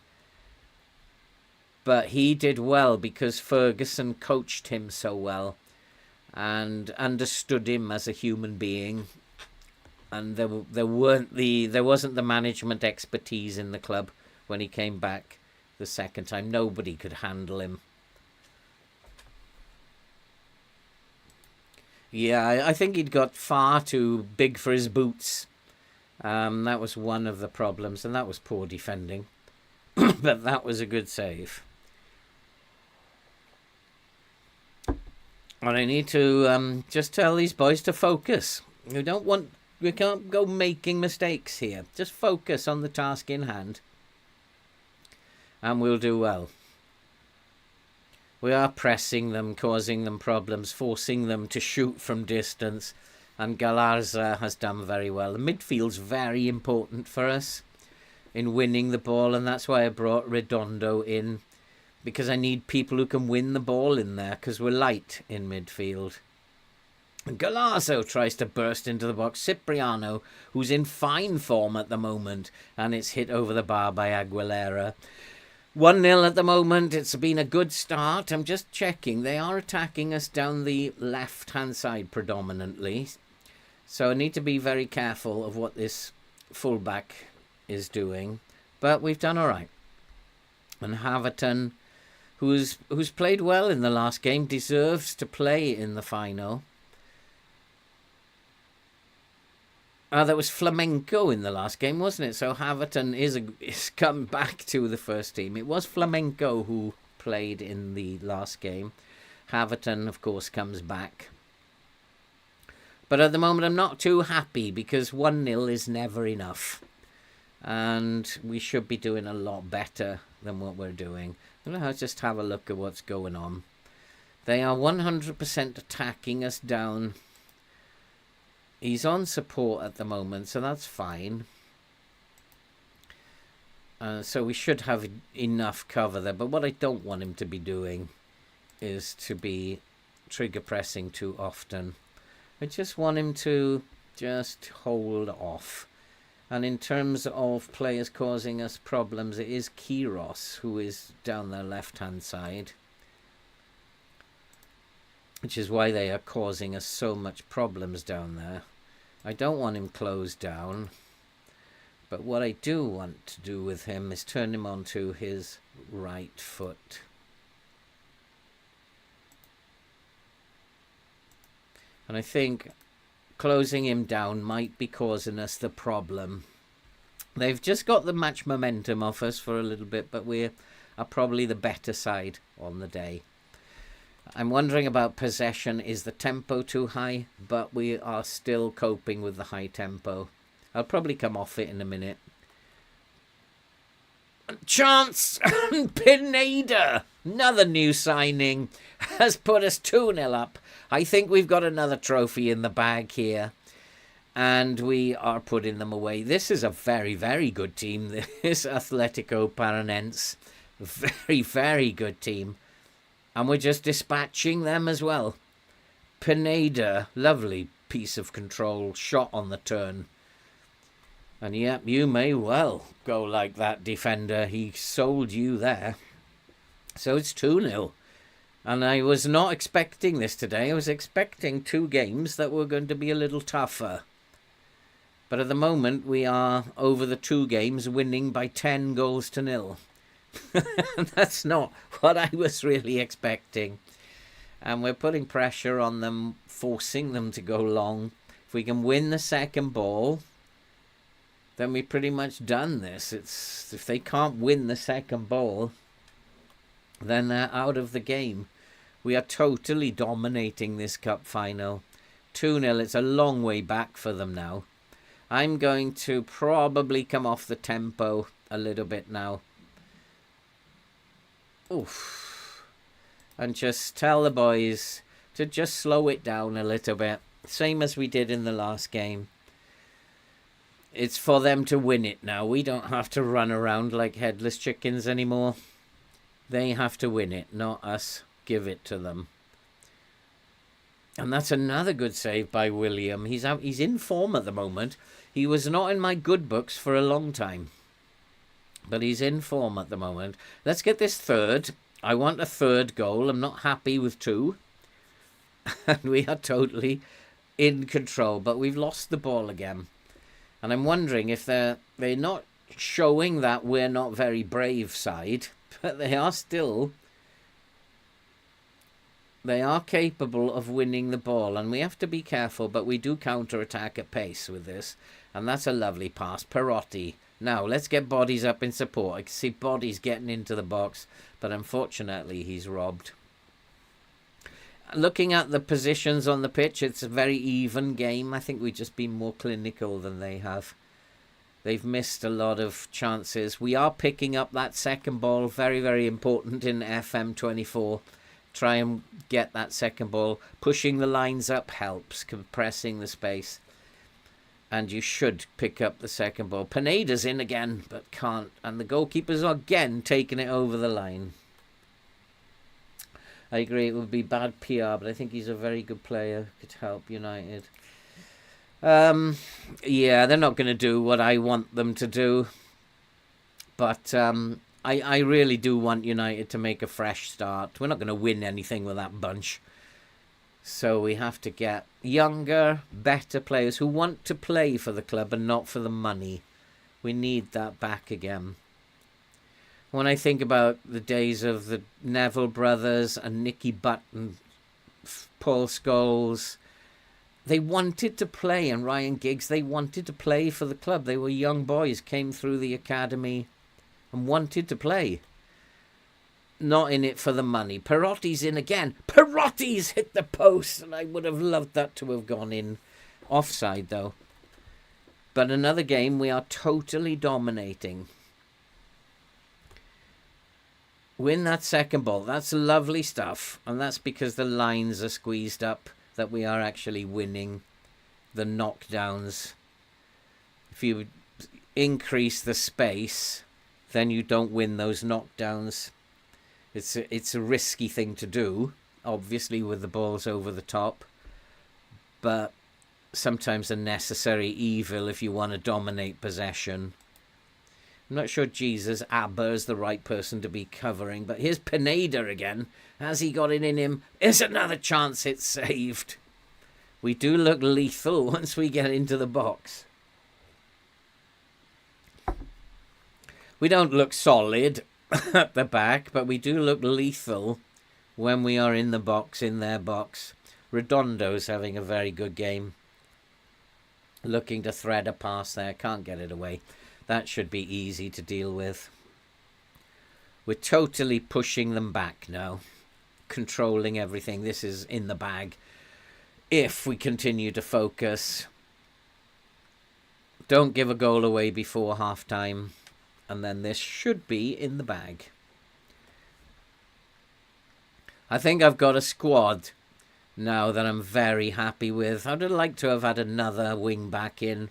But he did well because Ferguson coached him so well and understood him as a human being. And there wasn't the management expertise in the club when he came back the second time. Nobody could handle him. Yeah, I think he'd got far too big for his boots. That was one of the problems, and that was poor defending. But that was a good save. And I need to just tell these boys to focus. We can't go making mistakes here. Just focus on the task in hand. And we'll do well. We are pressing them, causing them problems, forcing them to shoot from distance. And Galarza has done very well. The midfield's very important for us in winning the ball. And that's why I brought Redondo in. Because I need people who can win the ball in there. Because we're light in midfield. Galazzo tries to burst into the box. Cipriano, who's in fine form at the moment. And it's hit over the bar by Aguilera. 1-0 at the moment. It's been a good start. I'm just checking. They are attacking us down the left-hand side predominantly. So I need to be very careful of what this fullback is doing. But we've done all right. And Haverton, who's played well in the last game, deserves to play in the final. There was Flamenco in the last game, wasn't it? So Haverton is come back to the first team. It was Flamenco who played in the last game. Haverton, of course, comes back. But at the moment, I'm not too happy because 1-0 is never enough. And we should be doing a lot better than what we're doing. Let's just have a look at what's going on. They are 100% attacking us down. He's on support at the moment, so that's fine. So we should have enough cover there. But what I don't want him to be doing is to be trigger pressing too often. I just want him to just hold off. And in terms of players causing us problems, it is Kiros who is down the left-hand side. Which is why they are causing us so much problems down there. I don't want him closed down. But what I do want to do with him is turn him onto his right foot. And I think closing him down might be causing us the problem. They've just got the match momentum off us for a little bit, but we are probably the better side on the day. I'm wondering about possession. Is the tempo too high? But we are still coping with the high tempo. I'll probably come off it in a minute. Chance and Pineda, another new signing, has put us 2-0 up. I think we've got another trophy in the bag here. And we are putting them away. This is a very, very good team. This Atletico Paranense. Very, very good team. And we're just dispatching them as well. Pineda, lovely piece of control, shot on the turn. And yep, you may well go like that, defender. He sold you there. So it's 2-0. And I was not expecting this today. I was expecting two games that were going to be a little tougher. But at the moment, we are, over the two games, winning by 10 goals to 0. That's not what I was really expecting. And we're putting pressure on them, forcing them to go long. If we can win the second ball, then we've pretty much done this. If they can't win the second ball, then they're out of the game. We are totally dominating this cup final. 2-0, it's a long way back for them now. I'm going to probably come off the tempo a little bit now. Oof. And just tell the boys to just slow it down a little bit. Same as we did in the last game. It's for them to win it now. We don't have to run around like headless chickens anymore. They have to win it, not us give it to them. And that's another good save by William. He's in form at the moment. He was not in my good books for a long time. But he's in form at the moment. Let's get this third. I want a third goal. I'm not happy with 2. And we are totally in control. But we've lost the ball again. And I'm wondering if they're not showing that we're not very brave side. But they are still... They are capable of winning the ball, and we have to be careful, but we do counter-attack at pace with this. And that's a lovely pass. Perotti. Now, let's get Bodies up in support. I can see Bodies getting into the box, but unfortunately he's robbed. Looking at the positions on the pitch, it's a very even game. I think we've just been more clinical than they have. They've missed a lot of chances. We are picking up that second ball. Very, very important in FM24. Try and get that second ball. Pushing the lines up helps, compressing the space. And you should pick up the second ball. Pineda's in again, but can't. And the goalkeeper's again taking it over the line. I agree, it would be bad PR, but I think he's a very good player. Could help United. Yeah, they're not going to do what I want them to do. But... I really do want United to make a fresh start. We're not going to win anything with that bunch. So we have to get younger, better players who want to play for the club and not for the money. We need that back again. When I think about the days of the Neville brothers and Nicky Butt and Paul Scholes, they wanted to play, and Ryan Giggs, they wanted to play for the club. They were young boys, came through the academy and wanted to play. Not in it for the money. Perotti's in again. Perotti's hit the post, and I would have loved that to have gone in. Offside, though. But another game we are totally dominating. Win that second ball. That's lovely stuff. And that's because the lines are squeezed up, that we are actually winning the knockdowns. If you increase the space, then you don't win those knockdowns. It's a risky thing to do, obviously, with the balls over the top. But sometimes a necessary evil if you want to dominate possession. I'm not sure Jesus Abba is the right person to be covering, but here's Pineda again. Has he got it in him? Is another chance it's saved. We do look lethal once we get into the box. We don't look solid at the back, but we do look lethal when we are in the box, in their box. Redondo's having a very good game. Looking to thread a pass there. Can't get it away. That should be easy to deal with. We're totally pushing them back now. Controlling everything. This is in the bag. If we continue to focus. Don't give a goal away before half-time. And then this should be in the bag. I think I've got a squad now that I'm very happy with. I'd have liked to have had another wing back in.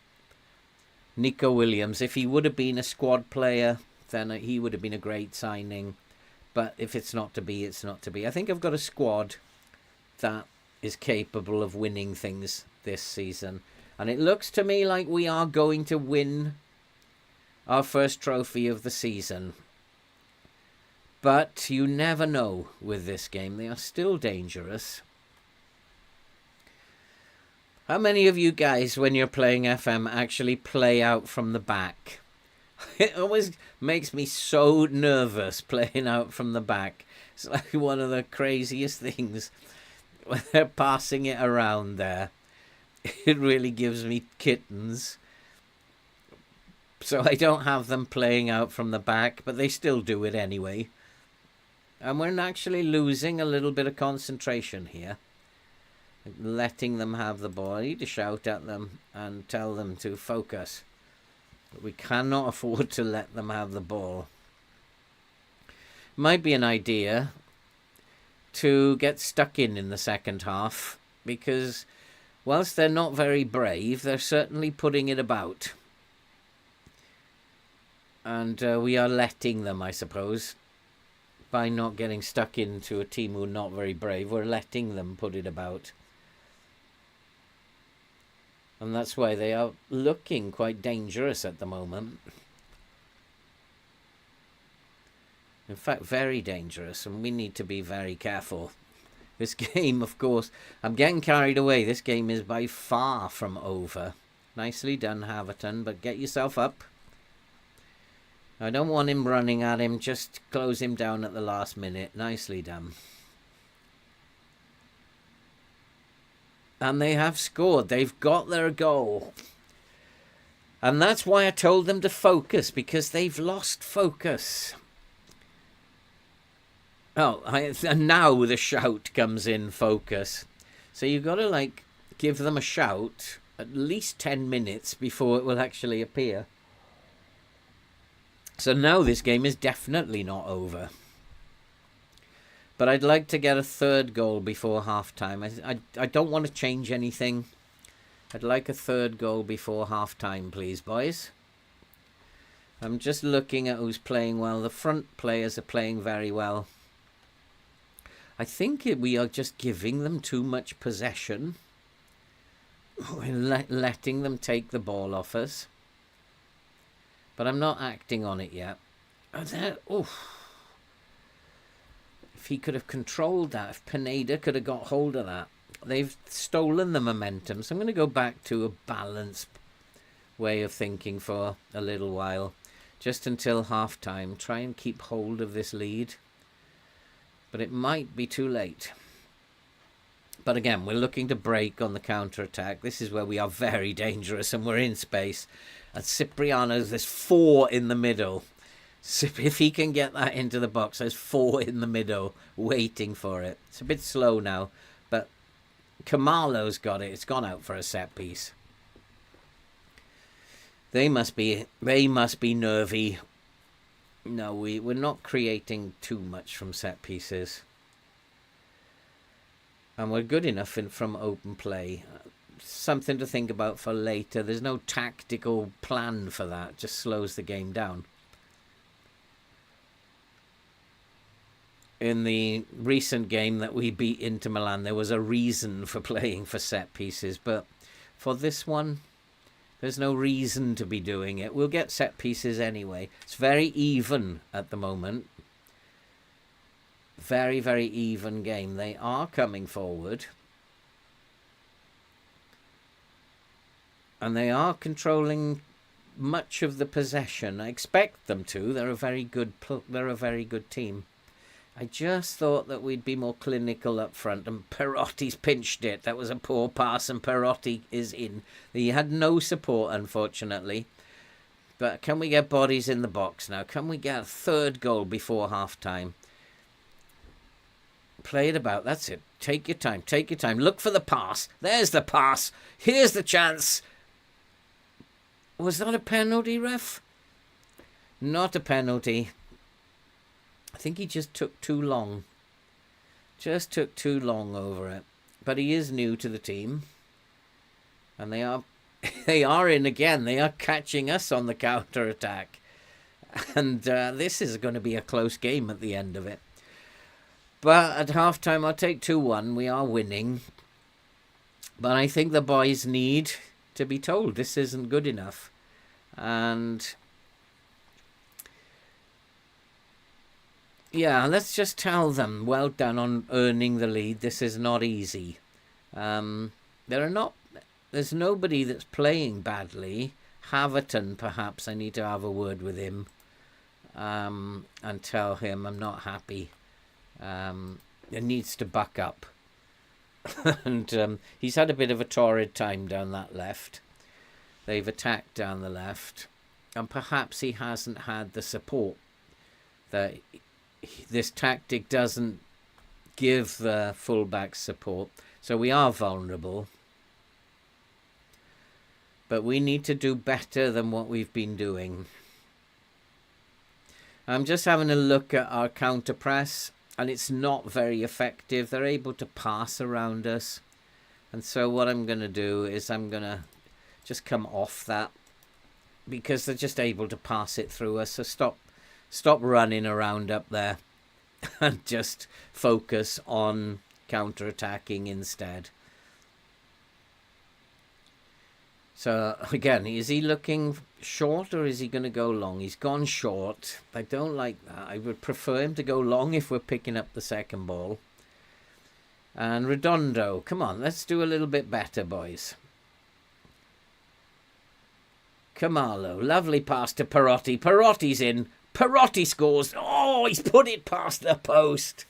Nico Williams, if he would have been a squad player, then he would have been a great signing. But if it's not to be, it's not to be. I think I've got a squad that is capable of winning things this season. And it looks to me like we are going to win our first trophy of the season. But you never know with this game. They are still dangerous. How many of you guys, when you're playing FM, actually play out from the back? It always makes me so nervous playing out from the back. It's like one of the craziest things when they're passing it around there. It really gives me kittens. So I don't have them playing out from the back, but they still do it anyway. And we're actually losing a little bit of concentration here. Letting them have the ball. I need to shout at them and tell them to focus. But we cannot afford to let them have the ball. might be an idea to get stuck in the second half, because whilst they're not very brave, they're certainly putting it about. And we are letting them, I suppose, by not getting stuck into a team who are not very brave. We're letting them put it about. And that's why they are looking quite dangerous at the moment. In fact, very dangerous, and we need to be very careful. This game, of course, I'm getting carried away. This game is by far from over. Nicely done, Haverton, but get yourself up. I don't want him running at him. Just close him down at the last minute. Nicely done. And they have scored. They've got their goal. And that's why I told them to focus, because they've lost focus. Oh, and now the shout comes in, focus. So you've got to, give them a shout at least 10 minutes before it will actually appear. So now this game is definitely not over. But I'd like to get a third goal before half-time. I don't want to change anything. I'd like a third goal before half-time, please, boys. I'm just looking at who's playing well. The front players are playing very well. I think we are just giving them too much possession. We're letting them take the ball off us. But I'm not acting on it yet. If he could have controlled that, if Pineda could have got hold of that. They've stolen the momentum. So I'm going to go back to a balanced way of thinking for a little while. Just until half-time. Try and keep hold of this lead. But it might be too late. But again, we're looking to break on the counter-attack. This is where we are very dangerous and we're in space. And Cipriano's, there's 4 in the middle. If he can get that into the box, there's 4 in the middle waiting for it. It's a bit slow now, but Kamalo's got it. It's gone out for a set piece. They must be nervy. No, we're not creating too much from set pieces. And we're good enough from open play. Something to think about for later. There's no tactical plan for that. It just slows the game down. In the recent game that we beat Inter Milan, there was a reason for playing for set pieces. But for this one, there's no reason to be doing it. We'll get set pieces anyway. It's very even at the moment. Very, very even game. They are coming forward. And they are controlling much of the possession. I expect them to. They're a very good team. I just thought that we'd be more clinical up front, and Perotti's pinched it. That was a poor pass, and Perotti is in. He had no support, unfortunately. But can we get bodies in the box now? Can we get a third goal before half-time? Play it about. That's it. Take your time. Take your time. Look for the pass. There's the pass. Here's the chance. Was that a penalty, ref? Not a penalty. I think he just took too long. Just took too long over it. But he is new to the team. And they are in again. They are catching us on the counter-attack. And this is going to be a close game at the end of it. But at half-time, I'll take 2-1. We are winning. But I think the boys need to be told this isn't good enough. And yeah, let's just tell them, well done on earning the lead. This is not easy. There's nobody that's playing badly. Haverton, perhaps, I need to have a word with him and tell him I'm not happy. It needs to buck up. And he's had a bit of a torrid time down that left. They've attacked down the left. And perhaps he hasn't had the support. That this tactic doesn't give the fullbacks support. So we are vulnerable. But we need to do better than what we've been doing. I'm just having a look at our counter press, and it's not very effective. They're able to pass around us. And so what I'm going to do is I'm going to just come off that, because they're just able to pass it through us. So stop running around up there and just focus on counter-attacking instead. So again, is he looking short or is he going to go long? He's gone short. I don't like that. I would prefer him to go long if we're picking up the second ball. And Redondo, come on, let's do a little bit better, boys. Camarlo, lovely pass to Perotti. Perotti's in. Perotti scores. Oh, he's put it past the post.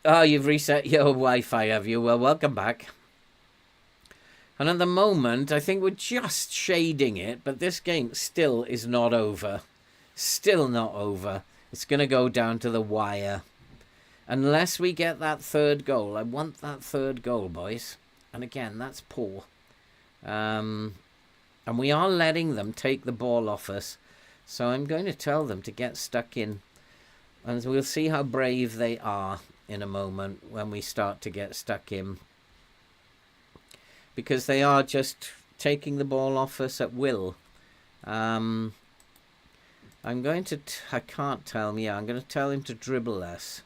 Oh, you've reset your Wi-Fi, have you? Well, welcome back. And at the moment, I think we're just shading it, but this game still is not over. Still not over. It's going to go down to the wire. Unless we get that third goal. I want that third goal, boys. And again, that's poor. And we are letting them take the ball off us. So I'm going to tell them to get stuck in. And we'll see how brave they are in a moment when we start to get stuck in. Because they are just taking the ball off us at will. I'm going to... I can't tell him. Yeah, I'm going to tell him to dribble less.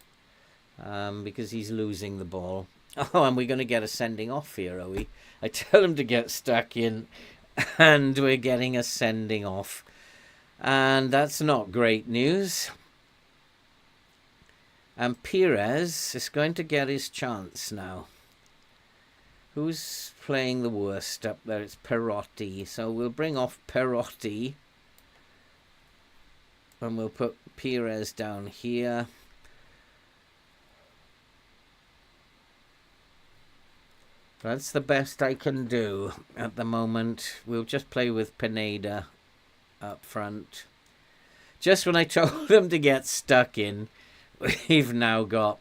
Because he's losing the ball. Oh, and we're going to get a sending off here, are we? I tell him to get stuck in. And we're getting a sending off. And that's not great news. And Perez is going to get his chance now. Who's playing the worst up there? It's Perotti. So we'll bring off Perotti. And we'll put Perez down here. That's the best I can do at the moment. We'll just play with Pineda up front. Just when I told them to get stuck in, we've now got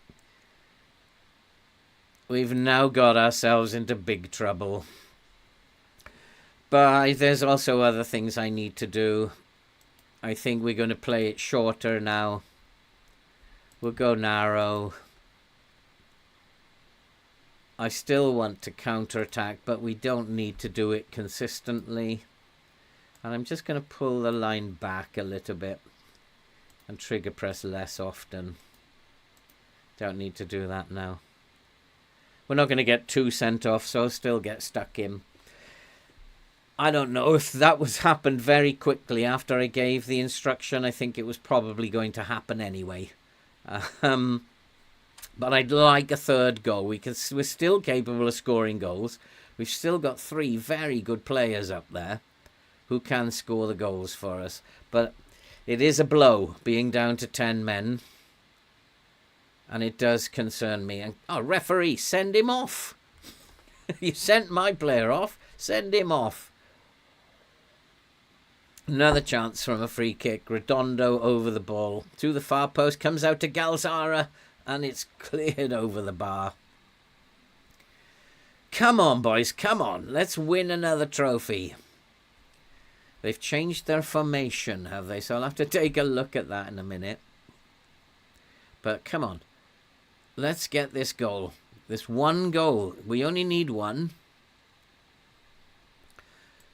ourselves into big trouble. But there's also other things I need to do. I think we're going to play it shorter now. We'll go narrow. I still want to counter-attack, but we don't need to do it consistently. And I'm just going to pull the line back a little bit and trigger press less often. Don't need to do that now. We're not going to get 2 sent off, so I'll still get stuck in. I don't know if that happened very quickly after I gave the instruction. I think it was probably going to happen anyway. But I'd like a third goal. We're still capable of scoring goals. We've still got 3 very good players up there who can score the goals for us. But it is a blow being down to 10 men. And it does concern me. And, oh, referee, send him off. You sent my player off. Send him off. Another chance from a free kick. Redondo over the ball. To the far post. Comes out to Galzara. And it's cleared over the bar. Come on, boys. Come on. Let's win another trophy. They've changed their formation, have they? So I'll have to take a look at that in a minute. But come on. Let's get this goal. This one goal. We only need one.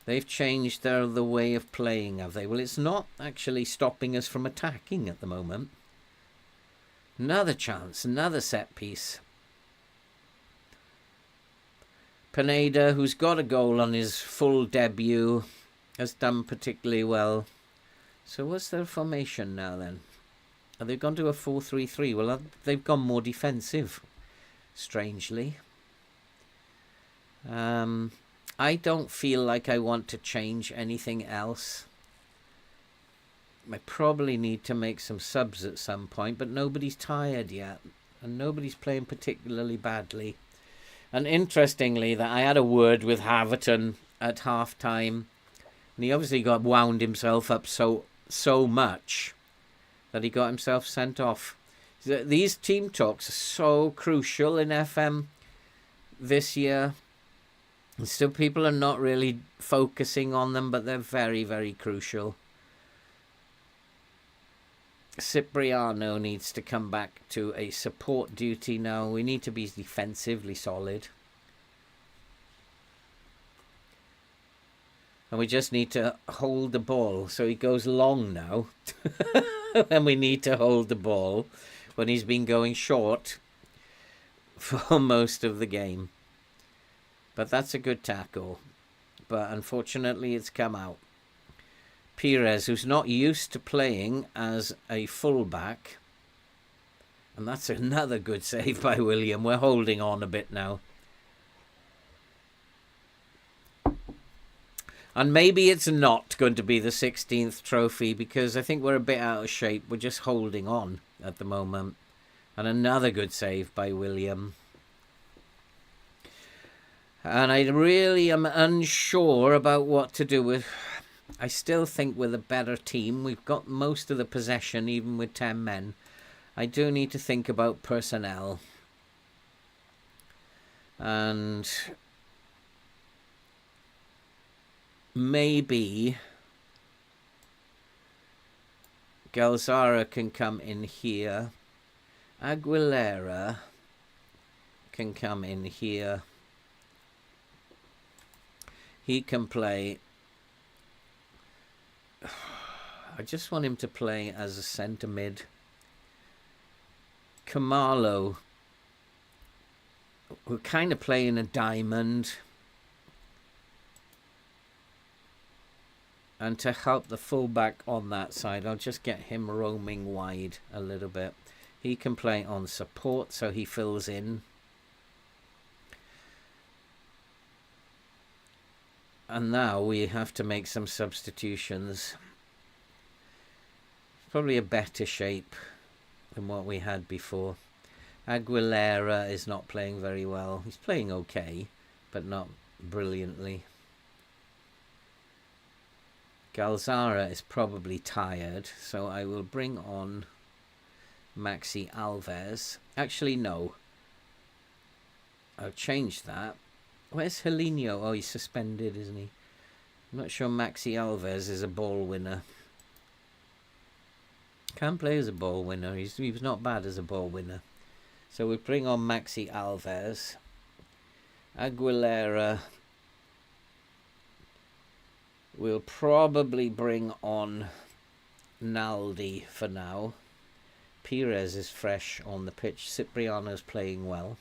They've changed the way of playing, have they? Well, it's not actually stopping us from attacking at the moment. Another chance, another set piece. Pineda, who's got a goal on his full debut, has done particularly well. So what's their formation now then? Have they gone to a 4-3-3? Well, they've gone more defensive, strangely. I don't feel like I want to change anything else. I probably need to make some subs at some point, but nobody's tired yet. And nobody's playing particularly badly. And interestingly, that I had a word with Haverton at half-time. And he obviously got wound himself up so much that he got himself sent off. These team talks are so crucial in FM this year. And still people are not really focusing on them, but they're very, very crucial. Cipriano needs to come back to a support duty now. We need to be defensively solid. And we just need to hold the ball. So he goes long now. And we need to hold the ball when he's been going short for most of the game. But that's a good tackle. But unfortunately it's come out. Pires, who's not used to playing as a fullback. And that's another good save by William. We're holding on a bit now. And maybe it's not going to be the 16th trophy because I think we're a bit out of shape. We're just holding on at the moment. And another good save by William. And I really am unsure about what to do with... I still think we're the better team. We've got most of the possession, even with 10 men. I do need to think about personnel. And maybe Galzara can come in here. Aguilera can come in here. He can play... I just want him to play as a centre mid. Kamalo, we're kind of playing a diamond. And to help the fullback on that side, I'll just get him roaming wide a little bit. He can play on support, so he fills in. And now we have to make some substitutions. Probably a better shape than what we had before. Aguilera is not playing very well. He's playing okay, but not brilliantly. Galzara is probably tired, so I will bring on Maxi Alves. Actually, no. I'll change that. Where's Helinho? Oh, he's suspended, isn't he? I'm not sure Maxi Alves is a ball winner. Can play as a ball winner. He was not bad as a ball winner. So we bring on Maxi Alves. Aguilera. We'll probably bring on Naldi for now. Pires is fresh on the pitch. Cipriano's playing well.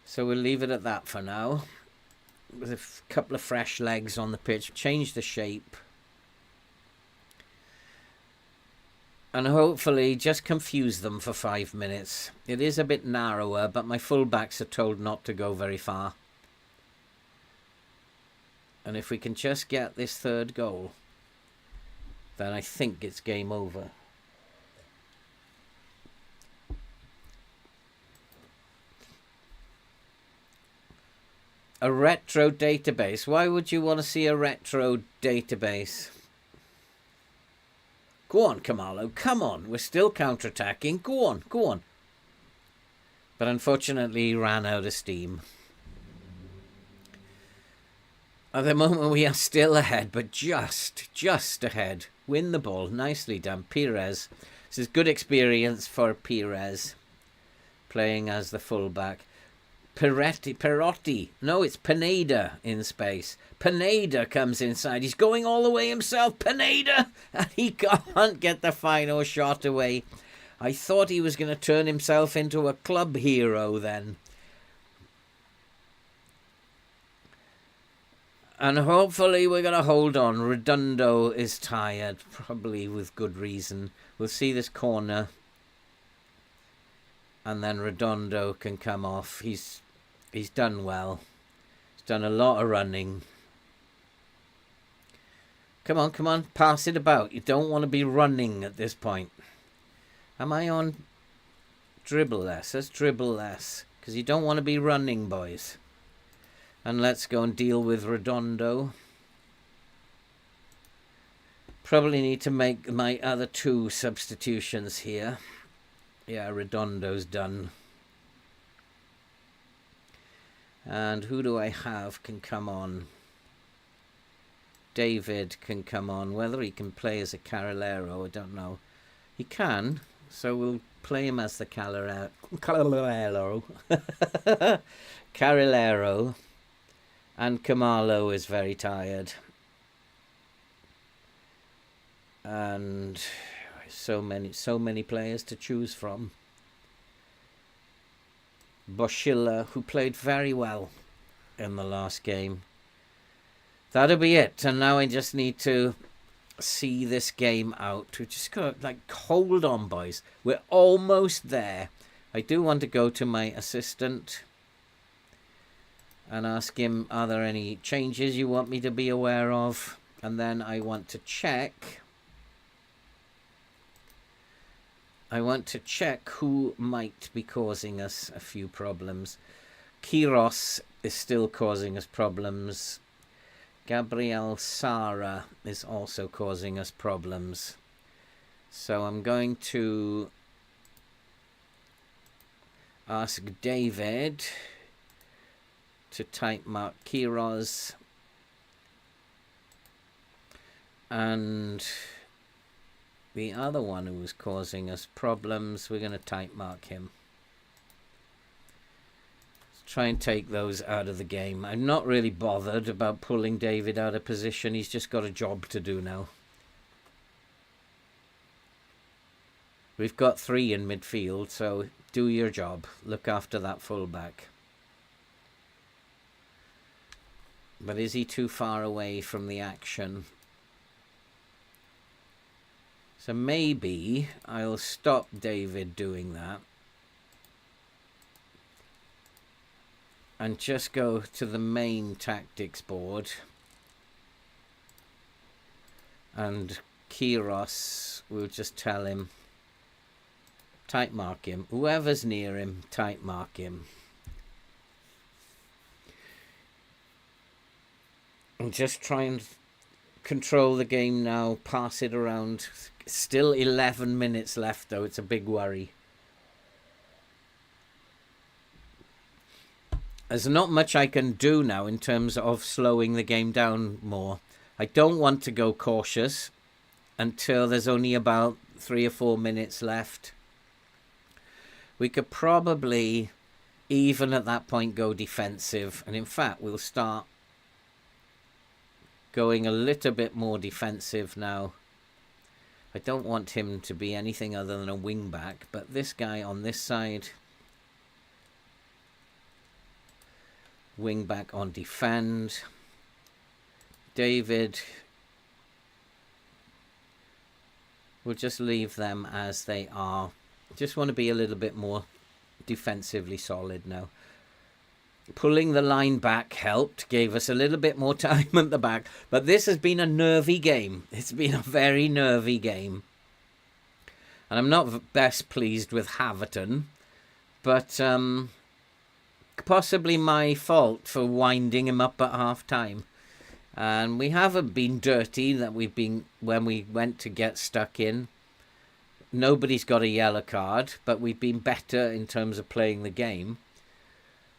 So we'll leave it at that for now. With a couple of fresh legs on the pitch. Change the shape. And hopefully just confuse them for 5 minutes. It is a bit narrower, but my fullbacks are told not to go very far. And if we can just get this third goal, then I think it's game over. A retro database. Why would you want to see a retro database? Go on, Kamalo. Come on. We're still counter-attacking. Go on. Go on. But unfortunately, he ran out of steam. At the moment, we are still ahead, but just ahead. Win the ball. Nicely done. Pires. This is good experience for Pires. Playing as the fullback. Perotti. No, it's Pineda in space. Pineda comes inside. He's going all the way himself. Pineda! And he can't get the final shot away. I thought he was going to turn himself into a club hero then. And hopefully we're going to hold on. Redondo is tired, probably with good reason. We'll see this corner. And then Redondo can come off. He's done well. He's done a lot of running. Come on, come on. Pass it about. You don't want to be running at this point. Am I on dribble less? Let's dribble less. Because you don't want to be running, boys. And let's go and deal with Redondo. Probably need to make my other 2 substitutions here. Yeah, Redondo's done. And who do I have can come on? David can come on. Whether he can play as a Carrilero, I don't know. He can, so we'll play him as the Carrilero. Carrilero. And Kamalo is very tired. And so many players to choose from. Boschilla, who played very well in the last game. That'll be it. And now I just need to see this game out. We just got hold on, boys. We're almost there. I do want to go to my assistant and ask him, are there any changes you want me to be aware of? And then I want to check. Who might be causing us a few problems. Kiros is still causing us problems. Gabriel Sara is also causing us problems. So I'm going to ask David to type mark Kiros. And the other one who was causing us problems, we're going to type mark him. Let's try and take those out of the game. I'm not really bothered about pulling David out of position. He's just got a job to do now. We've got 3 in midfield, so do your job. Look after that fullback. But is he too far away from the action? So maybe I'll stop David doing that and just go to the main tactics board, and Kiros, we'll just tell him, type mark him. Whoever's near him, type mark him. And just try and control the game now, pass it around. Still 11 minutes left though, it's a big worry. There's not much I can do now in terms of slowing the game down more. I don't want to go cautious until there's only about 3 or 4 minutes left. We could probably even at that point go defensive, and in fact we'll start going a little bit more defensive now. I don't want him to be anything other than a wing back, but this guy on this side, wing back on defend. David, we'll just leave them as they are. Just want to be a little bit more defensively solid now. Pulling the line back helped, gave us a little bit more time at the back. But this has been a nervy game. It's been a very nervy game. And I'm not best pleased with Haverton. But possibly my fault for winding him up at half-time. And we haven't been dirty that we've been when we went to get stuck in. Nobody's got a yellow card, but we've been better in terms of playing the game.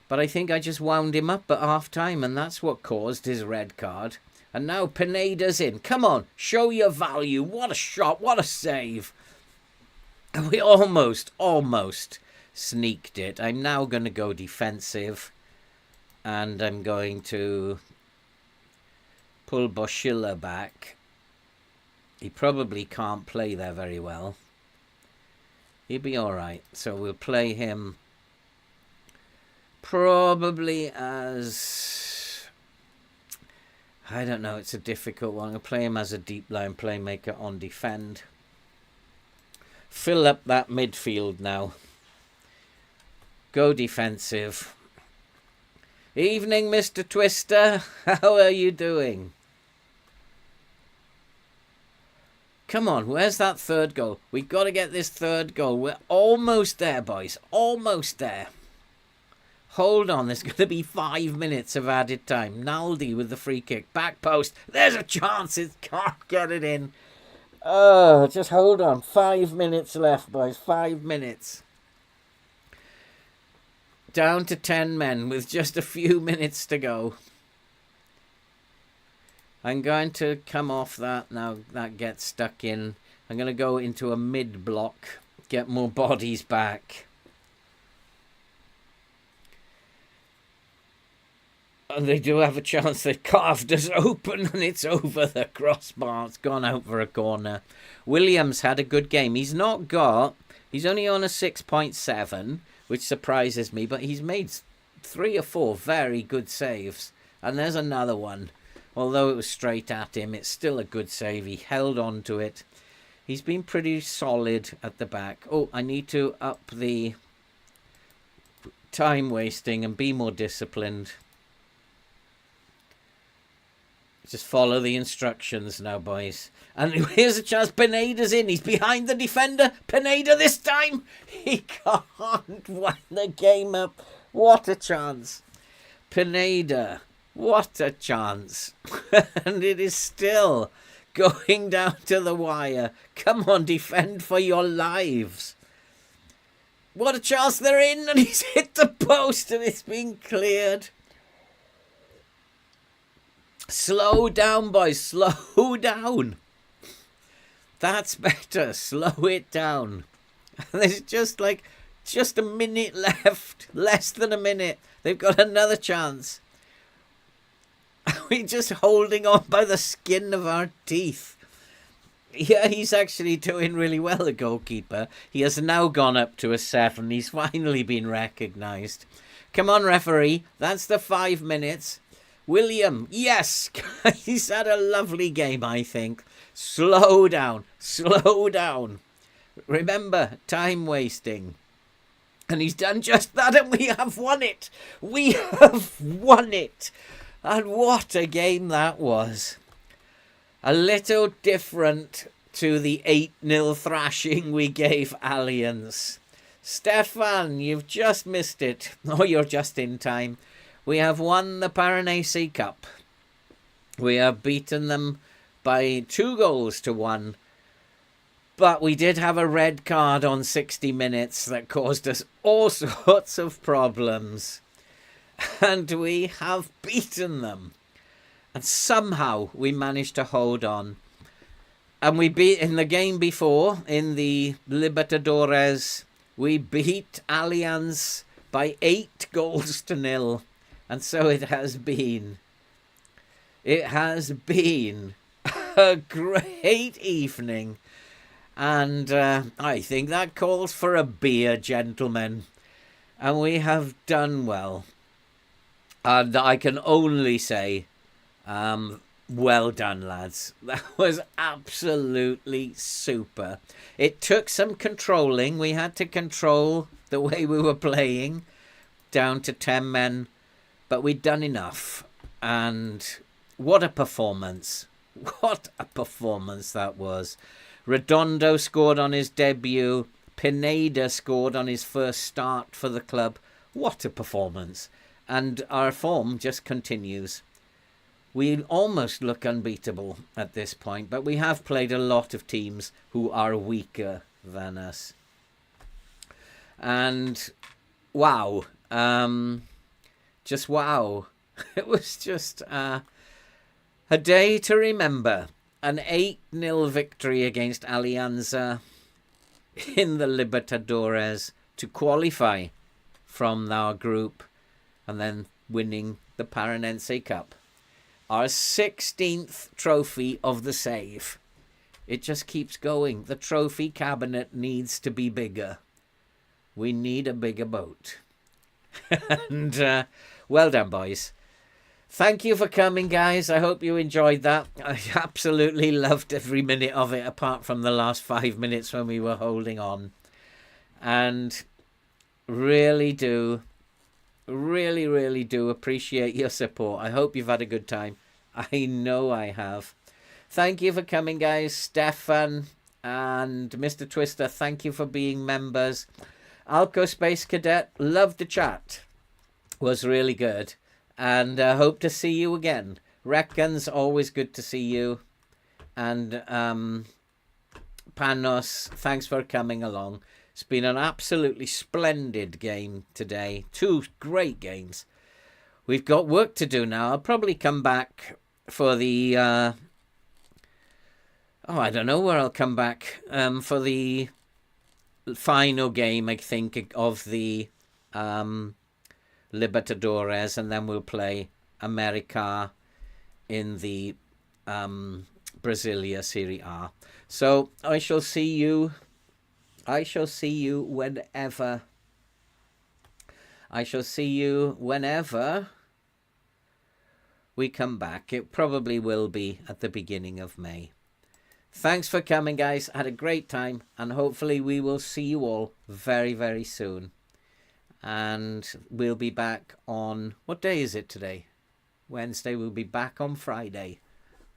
But I think I just wound him up at half-time, and that's what caused his red card. And now Pineda's in. Come on, show your value. What a shot, what a save. We almost sneaked it. I'm now going to go defensive, and I'm going to pull Boschilla back. He probably can't play there very well. He'll be all right. So we'll play him probably as, I don't know, it's a difficult one. I'll play him as a deep line playmaker on defend. Fill up that midfield now. Go defensive. Evening, Mr. Twister. How are you doing? Come on, where's that third goal? We've got to get this third goal. We're almost there, boys. Almost there. Hold on, there's going to be 5 minutes of added time. Naldi with the free kick. Back post. There's a chance. It can't get it in. Oh, just hold on. 5 minutes left, boys. 5 minutes. Down to 10 men with just a few minutes to go. I'm going to come off that now. That gets stuck in. I'm going to go into a mid block, get more bodies back. And they do have a chance. They carved us open and it's over the crossbar. It's gone out for a corner. Williams had a good game. He's only on a 6.7, which surprises me, but he's made 3 or 4 very good saves. And there's another one. Although it was straight at him, it's still a good save. He held on to it. He's been pretty solid at the back. Oh, I need to up the time wasting and be more disciplined. Just follow the instructions now, boys. And here's a chance. Pineda's in. He's behind the defender. Pineda this time. He can't wind the game up. What a chance. Pineda. What a chance. And it is still going down to the wire. Come on, defend for your lives. What a chance they're in. And he's hit the post and it's been cleared. Slow down, boys. Slow down. That's better. Slow it down. There's just a minute left. Less than a minute. They've got another chance. We're just holding on by the skin of our teeth. Yeah, he's actually doing really well, the goalkeeper. He has now gone up to a 7. He's finally been recognised. Come on, referee. That's the 5 minutes. William, yes, he's had a lovely game, I think. Slow down, slow down. Remember, time wasting. And he's done just that, and we have won it. We have won it. And what a game that was. A little different to the 8-0 thrashing we gave Allianz. Stefan, you've just missed it. Oh, you're just in time. We have won the Paranese Cup. We have beaten them by 2-1. But we did have a red card on 60 minutes that caused us all sorts of problems. And we have beaten them. And somehow we managed to hold on. And we beat, in the game before, in the Libertadores, we beat Allianz by 8-0. And so it has been. It has been a great evening. And I think that calls for a beer, gentlemen. And we have done well. And I can only say, well done, lads. That was absolutely super. It took some controlling. We had to control the way we were playing down to 10 men. But we'd done enough. And what a performance. What a performance that was. Redondo scored on his debut. Pineda scored on his first start for the club. What a performance. And our form just continues. We almost look unbeatable at this point, but we have played a lot of teams who are weaker than us. And wow. Just wow. It was just a day to remember. An 8-0 victory against Alianza in the Libertadores to qualify from our group and then winning the Paranense Cup. Our 16th trophy of the save. It just keeps going. The trophy cabinet needs to be bigger. We need a bigger boat. And well done, boys. Thank you for coming, guys. I hope you enjoyed that. I absolutely loved every minute of it, apart from the last 5 minutes when we were holding on. And really do appreciate your support. I hope you've had a good time. I know I have. Thank you for coming, guys. Stefan and Mr. Twister, thank you for being members. Alco Space Cadet, loved the chat. Was really good. And hope to see you again. Rockin's always good to see you. And Panos, thanks for coming along. It's been an absolutely splendid game today. 2 great games. We've got work to do now. I'll probably come back for the I don't know where I'll come back for the final game, I think, of the Libertadores, and then we'll play America in the Brasilia Serie A. So I shall see you whenever. We come back. It probably will be at the beginning of May. Thanks for coming, guys. I had a great time, and hopefully we will see you all very, very soon. And we'll be back on, what day is it today? Wednesday. We'll be back on Friday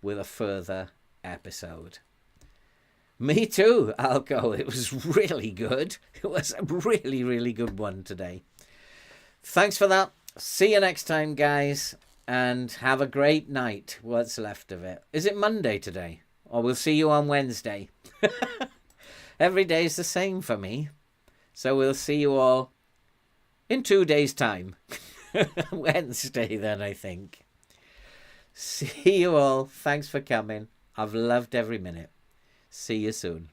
with a further episode. Me too, Alco. It was really good. It was a really, really good one today. Thanks for that. See you next time, guys. And have a great night. What's left of it. Is it Monday today? Or we'll see you on Wednesday. Every day is the same for me. So we'll see you all in 2 days' time. Wednesday then, I think. See you all. Thanks for coming. I've loved every minute. See you soon.